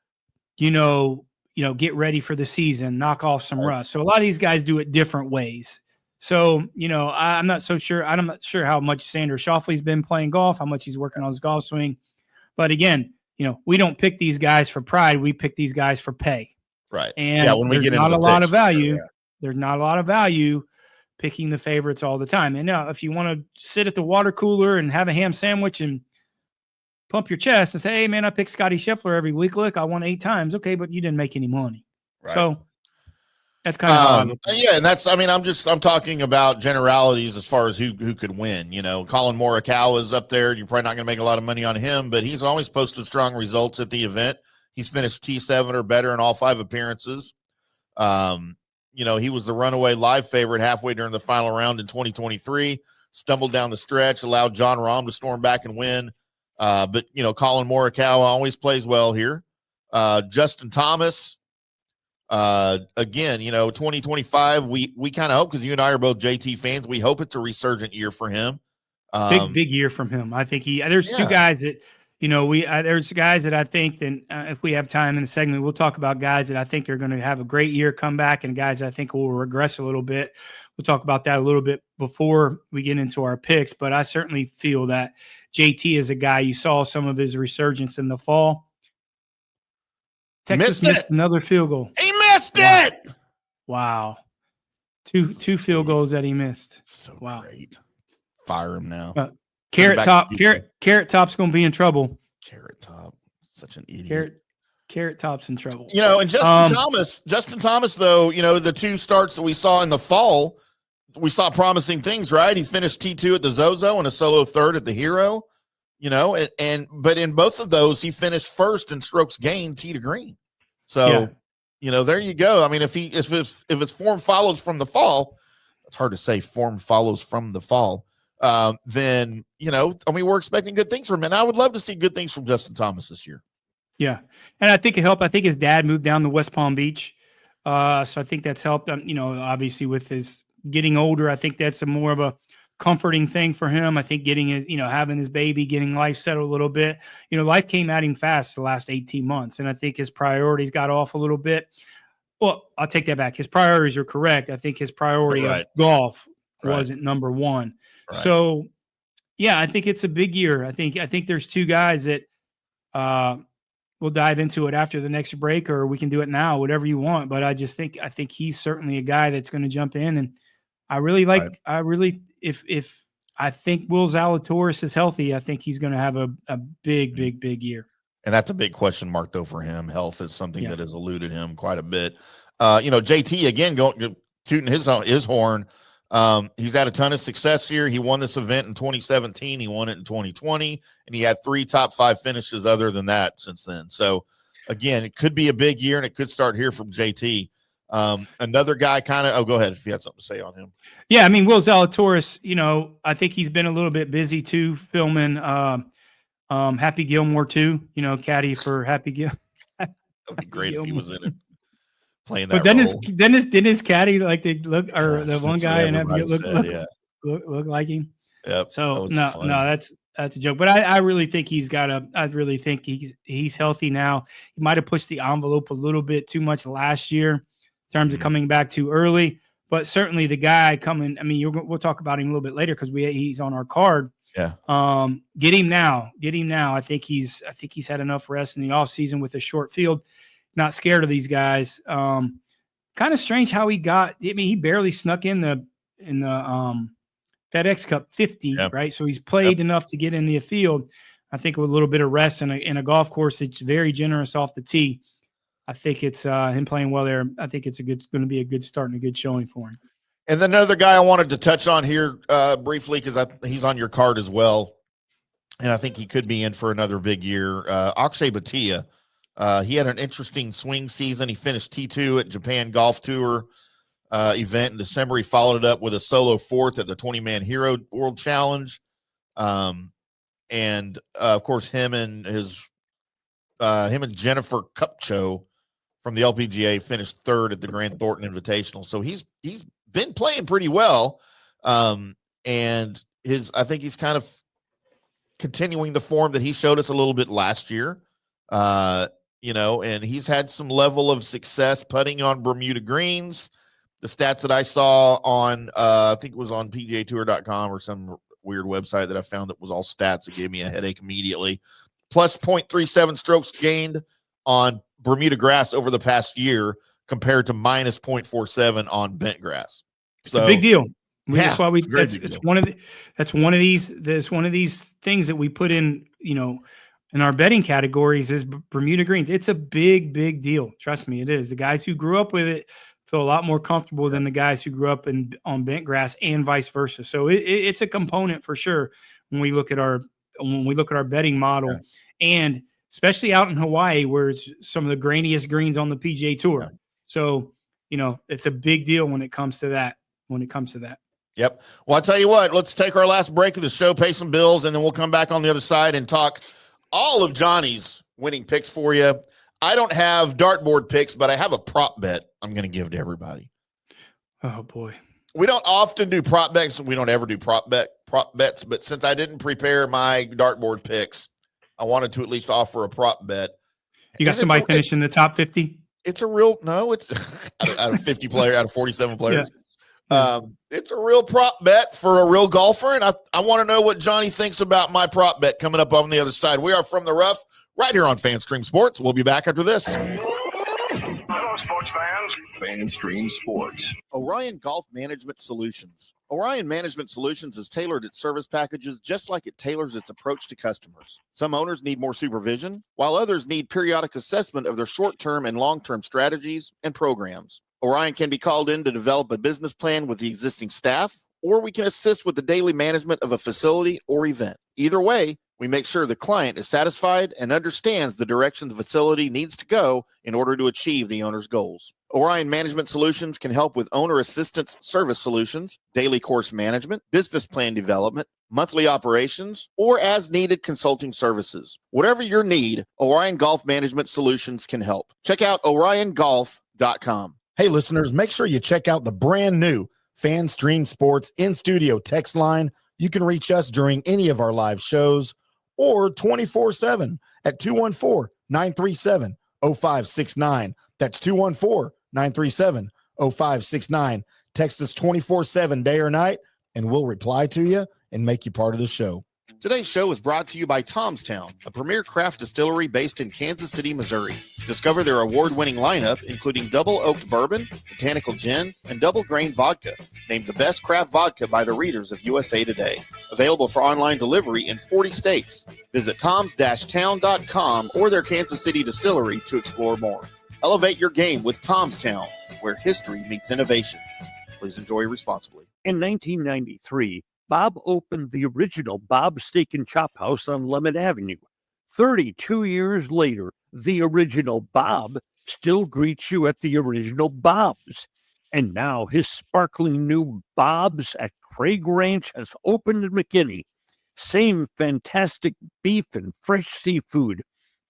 get ready for the season, knock off some rust? So a lot of these guys do it different ways. So, I'm not so sure. I'm not sure how much Xander Schauffele's been playing golf, how much he's working on his golf swing. But again, we don't pick these guys for pride. We pick these guys for pay. Right. And when we get not into a lot of value. Yeah. There's not a lot of value picking the favorites all the time. And now if you want to sit at the water cooler and have a ham sandwich and pump your chest and say, hey man, I pick Scottie Scheffler every week. Look, I won 8 times. Okay. But you didn't make any money. Right. So that's kind of how I look at it. Yeah. And that's, I'm talking about generalities as far as who could win. Colin Morikawa is up there. You're probably not going to make a lot of money on him, but he's always posted strong results at the event. He's finished T7 or better in all 5 appearances. He was the runaway live favorite halfway during the final round in 2023, stumbled down the stretch, allowed John Rahm to storm back and win. But Colin Morikawa always plays well here. Justin Thomas, again, 2025, we kind of hope, because you and I are both JT fans, we hope it's a resurgent year for him. Big year from him. I think there's 2 guys that, there's guys that I think that if we have time in the segment, we'll talk about guys that I think are going to have a great year, come back, and guys I think will regress a little bit. We'll talk about that a little bit before we get into our picks, but I certainly feel that JT is a guy. You saw some of his resurgence in the fall. Texas missed another field goal. He missed it. Wow. Two field goals that he missed. So great. Fire him now. Carrot Top's going to be in trouble. Carrot Top, such an idiot. Carrot Top's in trouble. And Justin Thomas, though, the 2 starts that we saw in the fall, we saw promising things, right? He finished T2 at the Zozo and a solo 3rd at the Hero, but in both of those, he finished first in strokes gained tee to green. So, there you go. If his form follows from the fall, it's hard to say form follows from the fall. Then, we're expecting good things from him. And I would love to see good things from Justin Thomas this year. Yeah. And I think it helped. I think his dad moved down to West Palm Beach So I think that's helped him, obviously with his getting older. I think that's more of a comforting thing for him. I think getting his, having his baby, getting life settled a little bit. Life came at him fast the last 18 months. And I think his priorities got off a little bit. Well, I'll take that back. His priorities are correct. I think his priority of golf wasn't number one. Right. So, yeah, I think it's a big year. I think there's two guys that we'll dive into it after the next break, or we can do it now, whatever you want. But I think he's certainly a guy that's going to jump in. And I really like, if I think Will Zalatoris is healthy, I think he's going to have a big year. And that's a big question mark, though, for him. Health is something that has eluded him quite a bit. JT, again, tooting his horn. He's had a ton of success here. He won this event in 2017. He won it in 2020. And he had 3 top 5 finishes other than that since then. So, again, it could be a big year, and it could start here from JT. Another guy go ahead if you had something to say on him. Yeah, I mean, Will Zalatoris, I think he's been a little bit busy, too, filming Happy Gilmore too, caddy for Happy Gilmore. That would be great if he was in it playing that. But then his caddy like they look, or the one guy and look like him. Yep. So no, that's a joke. But I really think he's healthy now. He might have pushed the envelope a little bit too much last year in terms of coming back too early. But certainly the guy coming. I mean, we'll talk about him a little bit later because he's on our card. Yeah. Get him now. I think he's had enough rest in the offseason with a short field. Not scared of these guys. Kind of strange how he got. I mean, he barely snuck in the FedEx Cup 50, right? So he's played enough to get in the field. I think with a little bit of rest in a golf course, it's very generous off the tee. I think it's him playing well there. I think it's going to be a good start and a good showing for him. And then another guy I wanted to touch on here briefly because he's on your card as well, and I think he could be in for another big year. Akshay Bhatia, he had an interesting swing season. He finished T2 at Japan Golf Tour event in December. He followed it up with a solo 4th at the 20-man Hero World Challenge, and of course him and Jennifer Kupcho from the LPGA finished 3rd at the Grant Thornton Invitational. So he's been playing pretty well. And I think he's kind of continuing the form that he showed us a little bit last year. And he's had some level of success putting on Bermuda greens. The stats that I saw on, I think it was on PGAtour.com or some weird website that I found that was all stats. It gave me a headache immediately. Plus 0.37 strokes gained on Bermuda grass over the past year compared to minus 0.47 on bent grass. It's a big deal. That's why it's one of these things that we put in, in our betting categories is Bermuda greens. It's a big deal. Trust me, it is. The guys who grew up with it feel a lot more comfortable than the guys who grew up on bent grass and vice versa. So it's a component for sure when we look at our betting model, and especially out in Hawaii where it's some of the grainiest greens on the PGA Tour. Yeah. So, it's a big deal when it comes to that. Yep. Well, I'll tell you what, let's take our last break of the show, pay some bills, and then we'll come back on the other side and talk all of Johnny's winning picks for you. I don't have dartboard picks, but I have a prop bet I'm going to give to everybody. Oh, boy. We don't often do prop bets. We don't ever do prop bets, but since I didn't prepare my dartboard picks, I wanted to at least offer a prop bet. You got somebody finishing the top 50? It's out of 50 players, out of 47 players. Yeah. It's a real prop bet for a real golfer, and I want to know what Johnny thinks about my prop bet coming up on the other side. We are From the Rough right here on FanStream Sports. We'll be back after this. Hello, sports fans. FanStream Sports. Orion Golf Management Solutions. Orion Management Solutions has tailored its service packages just like it tailors its approach to customers. Some owners need more supervision, while others need periodic assessment of their short-term and long-term strategies and programs. Orion can be called in to develop a business plan with the existing staff, or we can assist with the daily management of a facility or event. Either way, we make sure the client is satisfied and understands the direction the facility needs to go in order to achieve the owner's goals. Orion Management Solutions can help with owner assistance service solutions, daily course management, business plan development, monthly operations, or as-needed consulting services. Whatever your need, Orion Golf Management Solutions can help. Check out oriongolf.com. Hey, listeners, make sure you check out the brand new FanStream Sports in-studio text line. You can reach us during any of our live shows or 24/7 at 214-937-0569. That's 214-937-0569. Text us 24/7 day or night, and we'll reply to you and make you part of the show. Today's show is brought to you by Tom's Town, a premier craft distillery based in Kansas City, Missouri. Discover their award-winning lineup, including double oaked bourbon, botanical gin, and double grain vodka, named the best craft vodka by the readers of USA Today. Available for online delivery in 40 states. Visit toms-town.com or their Kansas City distillery to explore more. Elevate your game with Tom's Town, where history meets innovation. Please enjoy responsibly. In 1993, Bob opened the original Bob's Steak and Chop House on Lemon Avenue. 32 years later, the original Bob still greets you at the original Bob's. And now his sparkling new Bob's at Craig Ranch has opened in McKinney. Same fantastic beef and fresh seafood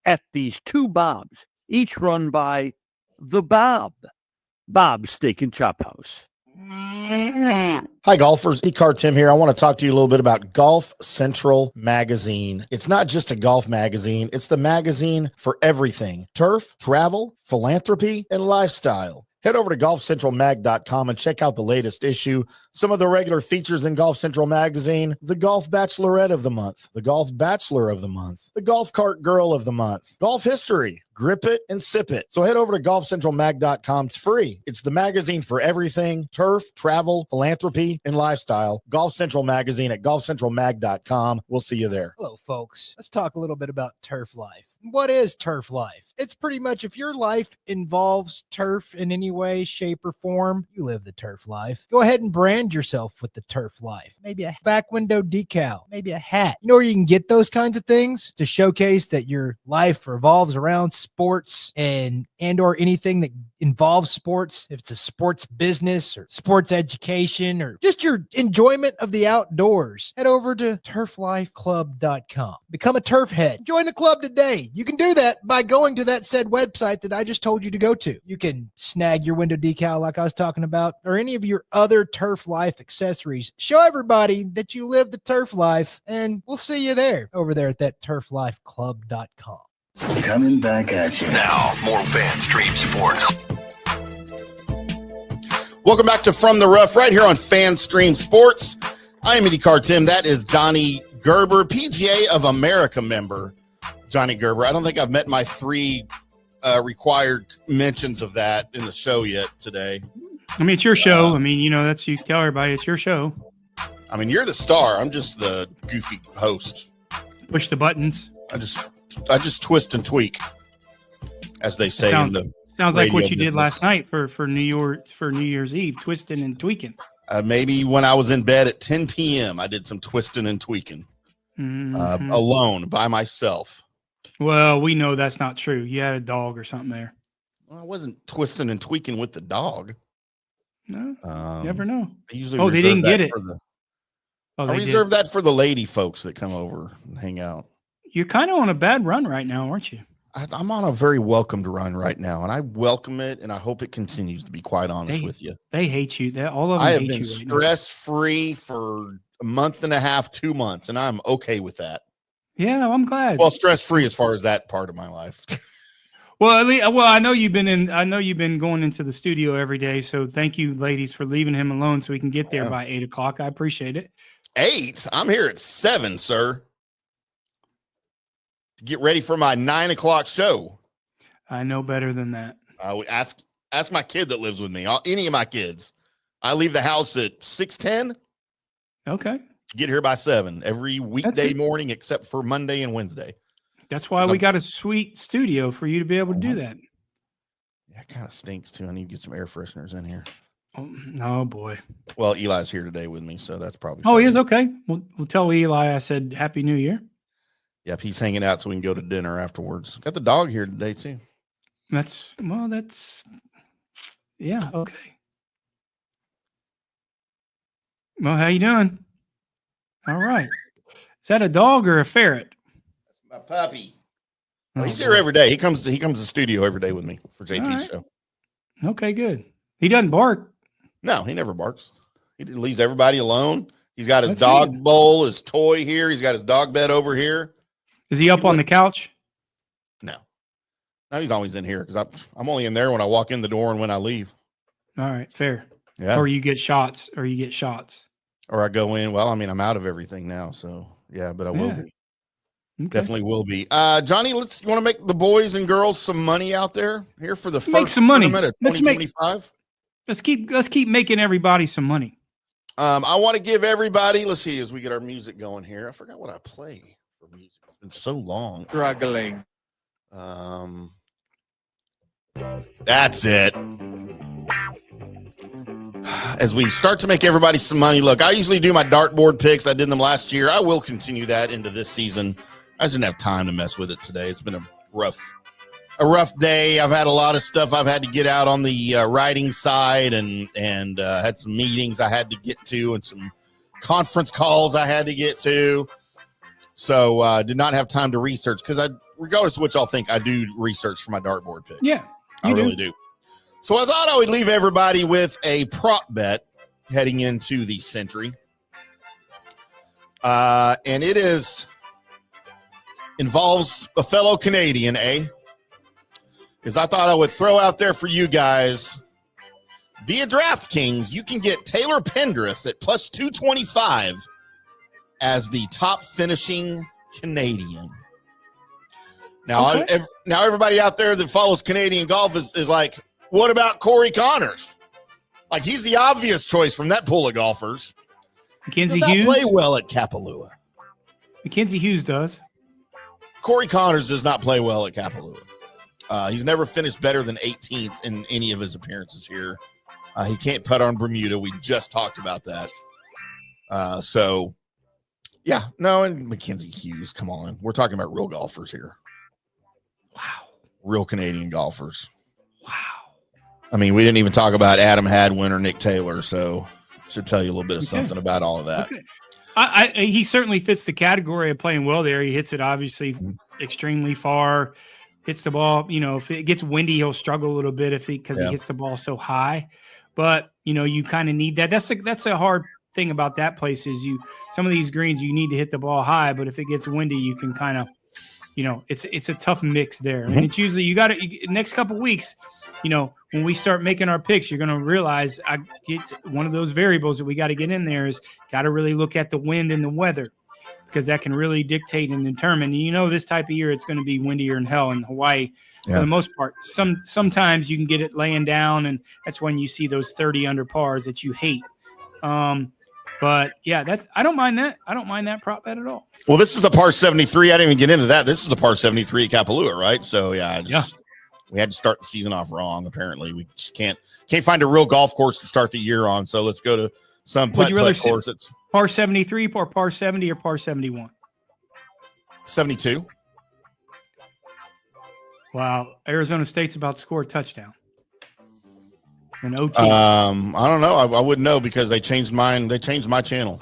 at these two Bob's, each run by the Bob's Steak and Chop House. Hi, golfers. IndyCarTim here. I want to talk to you a little bit about Golf Central Magazine. It's not just a golf magazine. It's the magazine for everything: turf, travel, philanthropy, and lifestyle. Head over to golfcentralmag.com and check out the latest issue. Some of the regular features in Golf Central Magazine: the Golf Bachelorette of the Month, the Golf Bachelor of the Month, the Golf Cart Girl of the Month, Golf History, Grip It and Sip It. So head over to golfcentralmag.com. It's free. It's the magazine for everything: turf, travel, philanthropy, and lifestyle. Golf Central Magazine at golfcentralmag.com. We'll see you there. Hello, folks. Let's talk a little bit about turf life. What is turf life? It's pretty much, if your life involves turf in any way, shape, or form, you live the turf life. Go ahead and brand yourself with the turf life. Maybe a back window decal, maybe a hat. You know where you can get those kinds of things to showcase that your life revolves around sports and or anything that involves sports. If it's a sports business or sports education or just your enjoyment of the outdoors, head over to turflifeclub.com. Become a turf head. Join the club today. You can do that by going to that said website that I just told you to go to. You can snag your window decal like I was talking about, or any of your other turf life accessories. Show everybody that you live the turf life, and we'll see you there over there at that turflifeclub.com. Coming back at you. Now, more FanStream Sports. Welcome back to From the Rough right here on FanStream Sports. I am IndyCarTim. That is Johnny Gerber, PGA of America member. Johnny Gerber. I don't think I've met my 3 required mentions of that in the show yet today. I mean, it's your show. I mean, you know, that's, you tell everybody it's your show. I mean, you're the star. I'm just the goofy host. Push the buttons. I just twist and tweak, as they say. Sounds like what you business. did last night for New Year's Eve, twisting and tweaking. Maybe when I was in bed at 10 p.m., I did some twisting and tweaking alone by myself. Well, we know that's not true. You had a dog or something there. Well, I wasn't twisting and tweaking with the dog. No, never know. I usually they didn't get it. I reserve that for the lady folks that come over and hang out. You're kind of on a bad run right now, aren't you? I'm on a very welcomed run right now, and I welcome it, and I hope it continues, to be quite honest with you. They hate you. All of them I have hate been you stress-free for a month and a half, 2 months, and I'm okay with that. Yeah, I'm glad. Well, stress-free as far as that part of my life. Well, I know you've been going into the studio every day. So thank you, ladies, for leaving him alone so we can get there by 8 o'clock. I appreciate it. 8? I'm here at 7, sir. To get ready for my 9 o'clock show. I know better than that. Ask my kid that lives with me. Any of my kids. I leave the house at 6:10. Okay. Get here by 7 every weekday morning except for Monday and Wednesday. That's why we got a sweet studio for you to be able to do that. Yeah, it kind of stinks too. I need to get some air fresheners in here. Oh boy. Well, Eli's here today with me, so that's probably. Oh, he is okay. We'll tell Eli I said Happy New Year. Yep, he's hanging out so we can go to dinner afterwards. Got the dog here today too. That's yeah, okay. Well, how you doing? All right. Is that a dog or a ferret? That's my puppy. Oh, he's here every day. He comes to the studio every day with me for JP's show. Okay, good. He doesn't bark. No, he never barks. He leaves everybody alone. He's got his That's dog good. bowl, his toy here. He's got his dog bed over here. Is he up on the couch? No, he's always in here because I'm only in there when I walk in the door and when I leave. All right, fair. Yeah. Or you get shots. Or I go in. Well, I mean, I'm out of everything now, so yeah, but I will be. Okay. Definitely will be. Johnny, you want to make the boys and girls some money out there here for the first make some money. tournament of 2025? Let's keep making everybody some money. I want to give everybody, let's see, as we get our music going here. I forgot what I play for music. It's been so long. Struggling. That's it. As we start to make everybody some money, look, I usually do my dartboard picks. I did them last year. I will continue that into this season. I just didn't have time to mess with it today. It's been a rough day. I've had a lot of stuff I've had to get out on the writing side and had some meetings I had to get to and some conference calls I had to get to. So did not have time to research because regardless of what y'all think, I do research for my dartboard picks. Yeah, I really do. So I thought I would leave everybody with a prop bet heading into the SENTRY. And it involves a fellow Canadian, because I thought I would throw out there for you guys via DraftKings, you can get Taylor Pendrith at plus 225 as the top finishing Canadian. Now, Okay. now everybody out there that follows Canadian golf is like, what about Corey Connors? Like, he's the obvious choice from that pool of golfers. Mackenzie Does not Hughes. play well at Kapalua. Mackenzie Hughes does. Corey Connors does not play well at Kapalua. He's never finished better than 18th in any of his appearances here. He can't putt on Bermuda. We just talked about that. So, yeah. No, and Mackenzie Hughes, come on. We're talking about real golfers here. Wow. Real Canadian golfers. Wow. I mean, we didn't even talk about Adam Hadwin or Nick Taylor, so should tell you a little bit of something about all of that. Okay. He certainly fits the category of playing well there. He hits it obviously extremely far, hits the ball. You know, if it gets windy, he'll struggle a little bit because he hits the ball so high. But you know, you kind of need that. That's a hard thing about that place is some of these greens you need to hit the ball high, but if it gets windy, you can kind of, you know, it's a tough mix there. And it's usually you got to next couple weeks. You know, when we start making our picks, you're going to realize it's one of those variables that we got to get in there is got to really look at the wind and the weather because that can really dictate and determine. You know, this type of year, it's going to be windier than hell in Hawaii for the most part. Sometimes you can get it laying down, and that's when you see those 30 under pars that you hate. But yeah, I don't mind that. I don't mind that prop bet at all. Well, this is a par 73. I didn't even get into that. This is a par 73 at Kapalua, right? So yeah, we had to start the season off wrong. Apparently, we just can't find a real golf course to start the year on. So let's go to some putt course. It's par 73 or par 70 or par 71. 72. Wow, Arizona State's about to score a touchdown. An OT. I don't know. I wouldn't know because they changed mine. They changed my channel.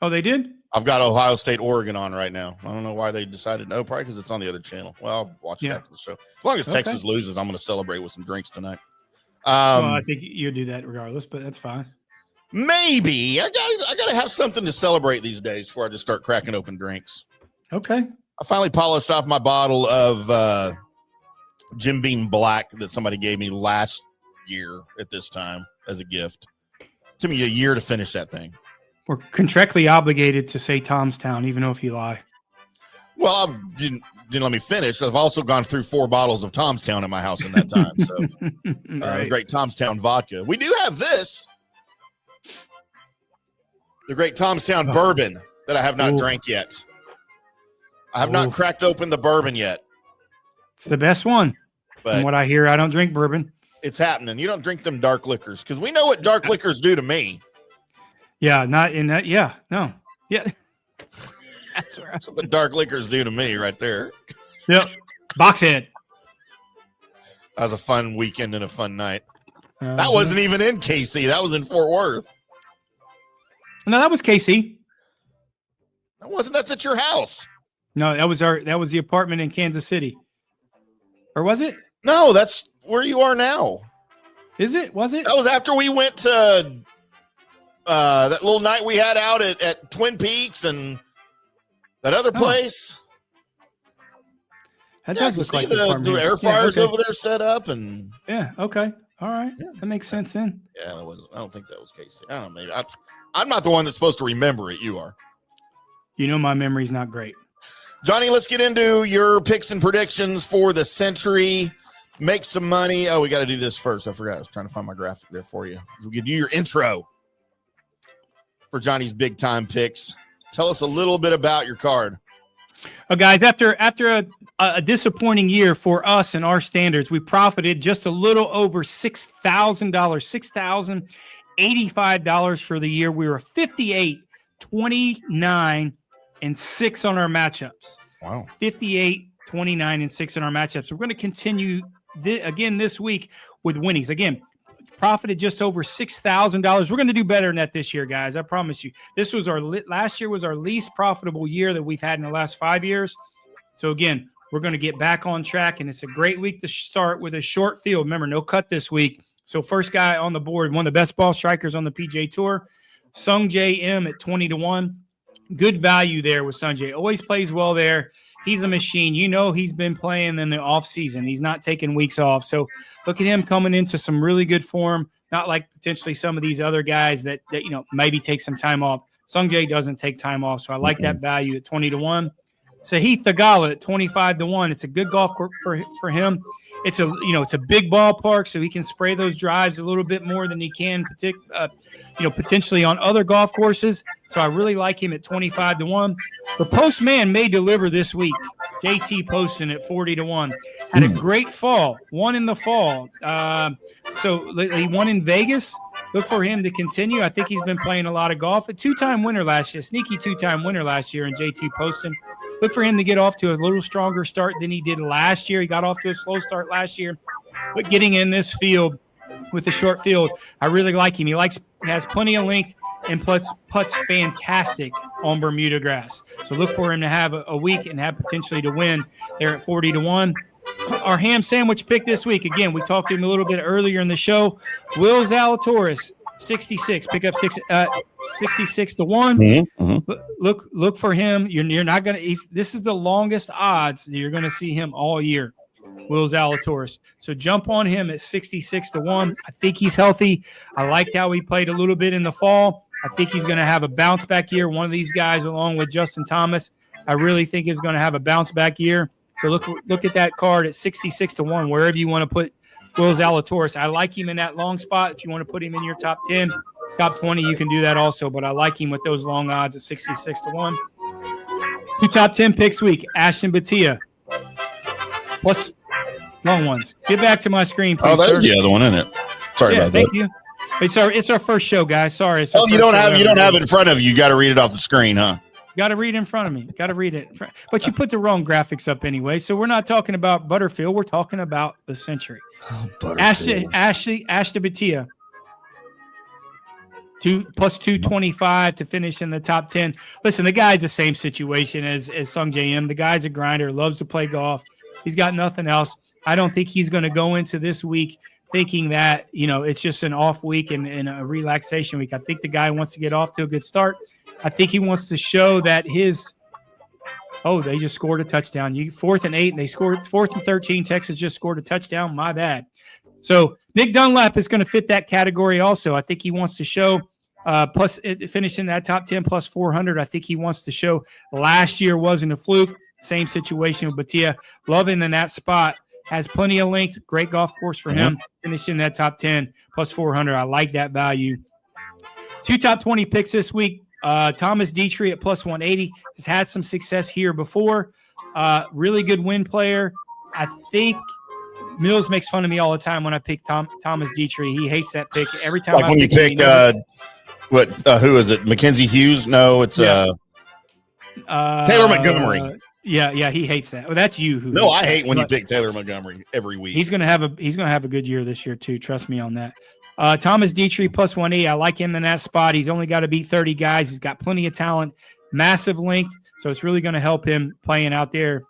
Oh, they did? I've got Ohio State, Oregon on right now. I don't know why they decided no. Probably because it's on the other channel. Well, I'll watch it after the show. As long as Texas loses, I'm going to celebrate with some drinks tonight. Well, I think you do that regardless, but that's fine. Maybe I got to have something to celebrate these days before I just start cracking open drinks. Okay. I finally polished off my bottle of Jim Beam Black that somebody gave me last year at this time as a gift. It took me a year to finish that thing. We're contractually obligated to say Tomstown, even though if you lie. Well, I didn't let me finish. I've also gone through 4 bottles of Tomstown in my house in that time. So, the great Tomstown vodka. We do have this, the great Tomstown bourbon that I have not drank yet. I have not cracked open the bourbon yet. It's the best one. But from what I hear, I don't drink bourbon. It's happening. You don't drink them dark liquors because we know what dark liquors do to me. Yeah, not in that. Yeah, no. Yeah. That's what the dark liquors do to me right there. Yep. Boxhead. That was a fun weekend and a fun night. That wasn't even in KC. That was in Fort Worth. No, that was KC. That wasn't. That's at your house. No, that was the apartment in Kansas City. Or was it? No, that's where you are now. Is it? Was it? That was after we went to that little night we had out at Twin Peaks and that other place. That does look like the air fryers over there set up, and okay, all right, that makes sense then. Yeah, that was. I don't think that was Casey. I don't know. Maybe I'm not the one that's supposed to remember it. You are. You know my memory's not great. Johnny, let's get into your picks and predictions for the Century. Make some money. Oh, we got to do this first. I forgot. I was trying to find my graphic there for you. We could do your intro for Johnny's big time picks. Tell us a little bit about your card. Guys, after a disappointing year for us and our standards, we profited just a little over $6,000, $6,085 for the year. We were 58, 29, and 6 on our matchups. Wow. 58, 29, and 6 on our matchups. We're going to continue again this week with winnings. Again, profited just over $6,000. We're going to do better than that this year, guys. I promise you. This was last year was our least profitable year that we've had in the last 5 years. So again, we're going to get back on track, and it's a great week to start with a short field. Remember, no cut this week. So first guy on the board, one of the best ball strikers on the PGA Tour, Sungjae Im at 20-1. Good value there with Sungjae. Always plays well there. He's a machine. You know he's been playing in the offseason. He's not taking weeks off. So look at him coming into some really good form, not like potentially some of these other guys that maybe take some time off. Sungjae doesn't take time off, so I like that value at 20-1. Sahith Theegala at 25-1. It's a good golf course for him. It's a big ballpark, so he can spray those drives a little bit more than he can potentially on other golf courses. So I really like him at 25-1. The Postman may deliver this week. JT Poston at 40-1. Had a great fall. Won in the fall. So he won in Vegas. Look for him to continue. I think he's been playing a lot of golf. A two-time winner last year, sneaky two-time winner last year in JT Poston. Look for him to get off to a little stronger start than he did last year. He got off to a slow start last year. But getting in this field with the short field, I really like him. He has plenty of length and putts fantastic on Bermuda grass. So look for him to have a week and have potentially to win there at 40-1. Our ham sandwich pick this week, again, we talked to him a little bit earlier in the show. Will Zalatoris, 66, pick up 66-1. Look for him. You're not gonna. This is the longest odds that you're gonna see him all year. Will Zalatoris. So jump on him at 66-1. I think he's healthy. I liked how he played a little bit in the fall. I think he's going to have a bounce back year. One of these guys, along with Justin Thomas, I really think is going to have a bounce back year. So look at that card at 66-1, wherever you want to put Will Zalatoris. I like him in that long spot. If you want to put him in your top 10, top 20, you can do that also. But I like him with those long odds at 66-1. 2 top 10 picks week. Ashton Bhatia. Plus long ones. Get back to my screen, please. Oh, that's the other one, isn't it? Sorry about that. Thank you. It's our first show, guys. Sorry. You don't have it in front of you. You got to read it off the screen, huh? Got to read it in front of me. Got to read it. But you put the wrong graphics up anyway. So we're not talking about Butterfield. We're talking about the Century. Ashton Bhatia. Plus 225 to finish in the top 10. Listen, the guy's the same situation as Sungjae Im. The guy's a grinder, loves to play golf. He's got nothing else. I don't think he's going to go into this week thinking that, it's just an off week and a relaxation week. I think the guy wants to get off to a good start. I think he wants to show that they just scored a touchdown. 4th and 8, and they scored 4th and 13. Texas just scored a touchdown. My bad. So Nick Dunlap is going to fit that category also. I think he wants to show plus finishing that top 10 plus 400. I think he wants to show last year wasn't a fluke. Same situation with Bhatia. Loving in that spot. Has plenty of length. Great golf course for him. Finishing that top 10 plus 400. I like that value. 2 top 20 picks this week. Thomas Dietrich at plus 180 has had some success here before. Really good win player. I think Mills makes fun of me all the time when I pick Thomas Dietrich. He hates that pick every time. Like when you pick who is it? Mackenzie Hughes? No, it's Taylor Montgomery. Yeah, he hates that. Well, that's you. No, I hate when you pick Taylor Montgomery every week. He's gonna have a good year this year too. Trust me on that. Thomas Dietrich plus 180. I like him in that spot. He's only got to beat 30 guys. He's got plenty of talent, massive length. So it's really going to help him playing out there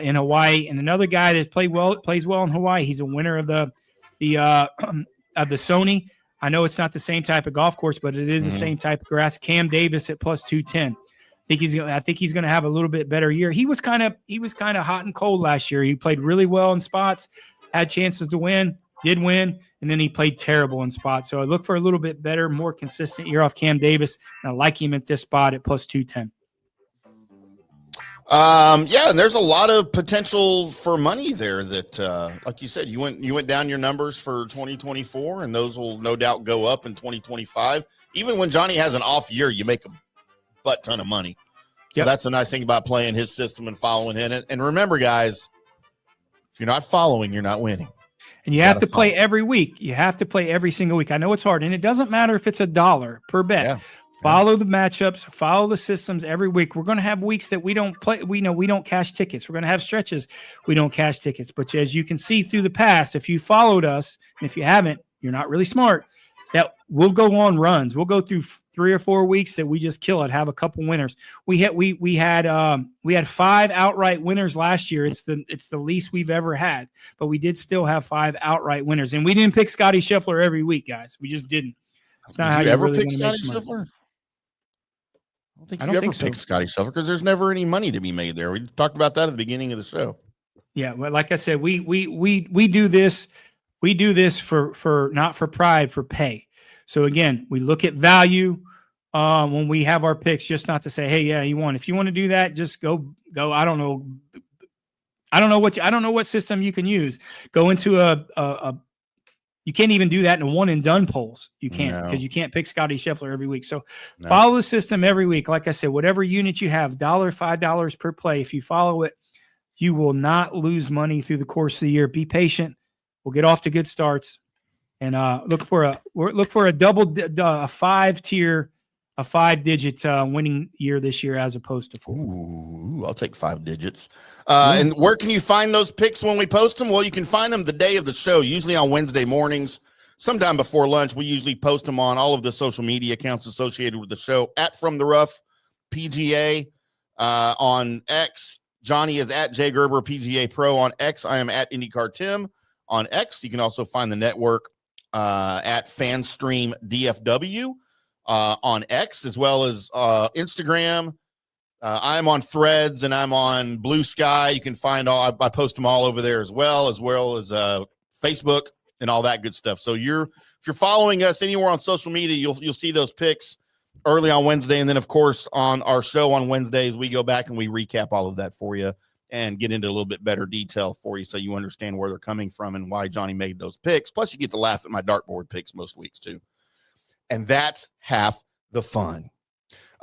in Hawaii. And another guy that plays well in Hawaii. He's a winner of the the Sony. I know it's not the same type of golf course, but it is the same type of grass. Cam Davis at plus 210. I think he's going to have a little bit better year. He was kind of hot and cold last year. He played really well in spots, had chances to win, did win, and then he played terrible in spots. So I look for a little bit better, more consistent year off Cam Davis, and I like him at this spot at plus 210. Yeah, and there's a lot of potential for money there that, like you said, you went down your numbers for 2024, and those will no doubt go up in 2025. Even when Johnny has an off year, you make a butt ton of money. So that's the nice thing about playing his system and following in it. And remember, guys, if you're not following, you're not winning. And you have to play every week. You have to play every single week. I know it's hard, and it doesn't matter if it's $1 per bet. Yeah. Follow the matchups, follow the systems every week. We're going to have weeks that we don't play. We don't cash tickets. We're going to have stretches we don't cash tickets. But as you can see through the past, if you followed us, and if you haven't, you're not really smart, that we'll go on runs. We'll go through 3 or 4 weeks that we just kill it, have a couple winners. We had 5 outright winners last year. It's the least we've ever had, but we did still have 5 outright winners. And we didn't pick Scottie Scheffler every week, guys. We just didn't. It's not Did how you you ever really pick make Scottie money. Scheffler? I don't think you ever picked Scottie Scheffler because there's never any money to be made there. We talked about that at the beginning of the show. Yeah, well, like I said, we do this. We do this for not for pride, for pay. So again, we look at value when we have our picks, just not to say, hey, yeah, you won. If you want to do that, just go. I don't know what system you can use. Go into a you can't even do that in one and done polls. You can't, because you can't pick Scottie Scheffler every week. So follow the system every week. Like I said, whatever unit you have, $5 per play. If you follow it, you will not lose money through the course of the year. Be patient. We'll get off to good starts, and look for a 5-tier, a 5-digit winning year this year as opposed to 4. Ooh, I'll take 5 digits. And where can you find those picks when we post them? Well, you can find them the day of the show, usually on Wednesday mornings, sometime before lunch. We usually post them on all of the social media accounts associated with the show, at From the Rough PGA on X. Johnny is at J Gerber PGA Pro on X. I am at IndyCarTim on X. You can also find the network at FanStream DFW on X, as well as Instagram. I'm on Threads, and I'm on Blue Sky. You can find I post them all over there as well as Facebook and all that good stuff. So if you're following us anywhere on social media, you'll see those picks early on Wednesday. And then, of course, on our show on Wednesdays, we go back and we recap all of that for you and get into a little bit better detail for you so you understand where they're coming from and why Johnny made those picks. Plus, you get to laugh at my dartboard picks most weeks, too. And that's half the fun.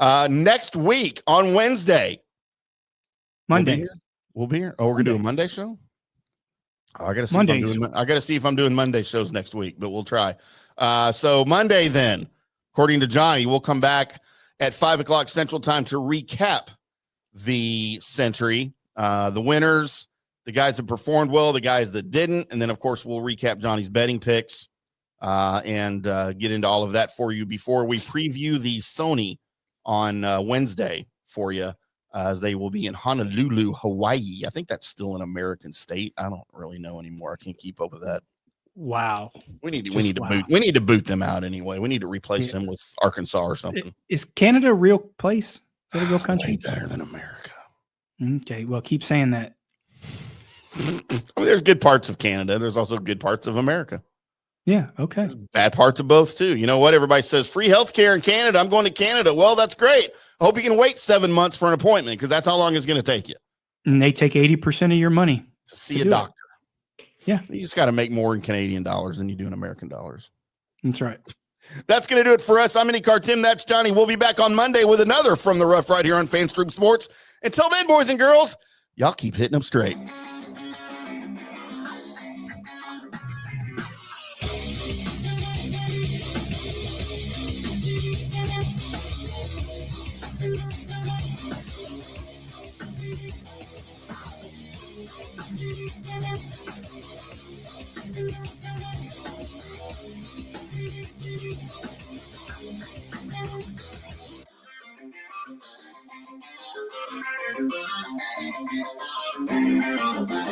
Next week on Wednesday. Monday. We'll be here. Oh, we're going to do a Monday show? Oh, I got to see if I'm doing Monday shows next week, but we'll try. So Monday then, according to Johnny, we'll come back at 5 o'clock Central Time to recap the SENTRY, the winners, the guys that performed well, the guys that didn't. And then, of course, we'll recap Johnny's betting picks and get into all of that for you before we preview the Sony on Wednesday for you, as they will be in Honolulu, Hawaii. I think that's still an American state. I don't really know anymore. I can't keep up with that. Wow. We need to boot them out anyway. We need to replace them with Arkansas or something. Is Canada a real place? Is it a real country? Way better than America. Okay, well, keep saying that. I mean, there's good parts of Canada. There's also good parts of America. Yeah, okay. There's bad parts of both, too. You know what? Everybody says free health care in Canada. I'm going to Canada. Well, that's great. I hope you can wait 7 months for an appointment, because that's how long it's going to take you. And they take 80% of your money to see a doctor. Yeah. You just got to make more in Canadian dollars than you do in American dollars. That's right. That's going to do it for us. I'm IndyCarTim. That's Johnny. We'll be back on Monday with another From the Rough right here on FanStream Sports. Until then, boys and girls, y'all keep hitting them straight.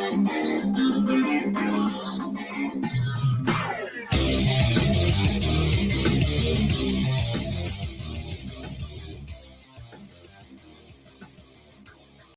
Thank you.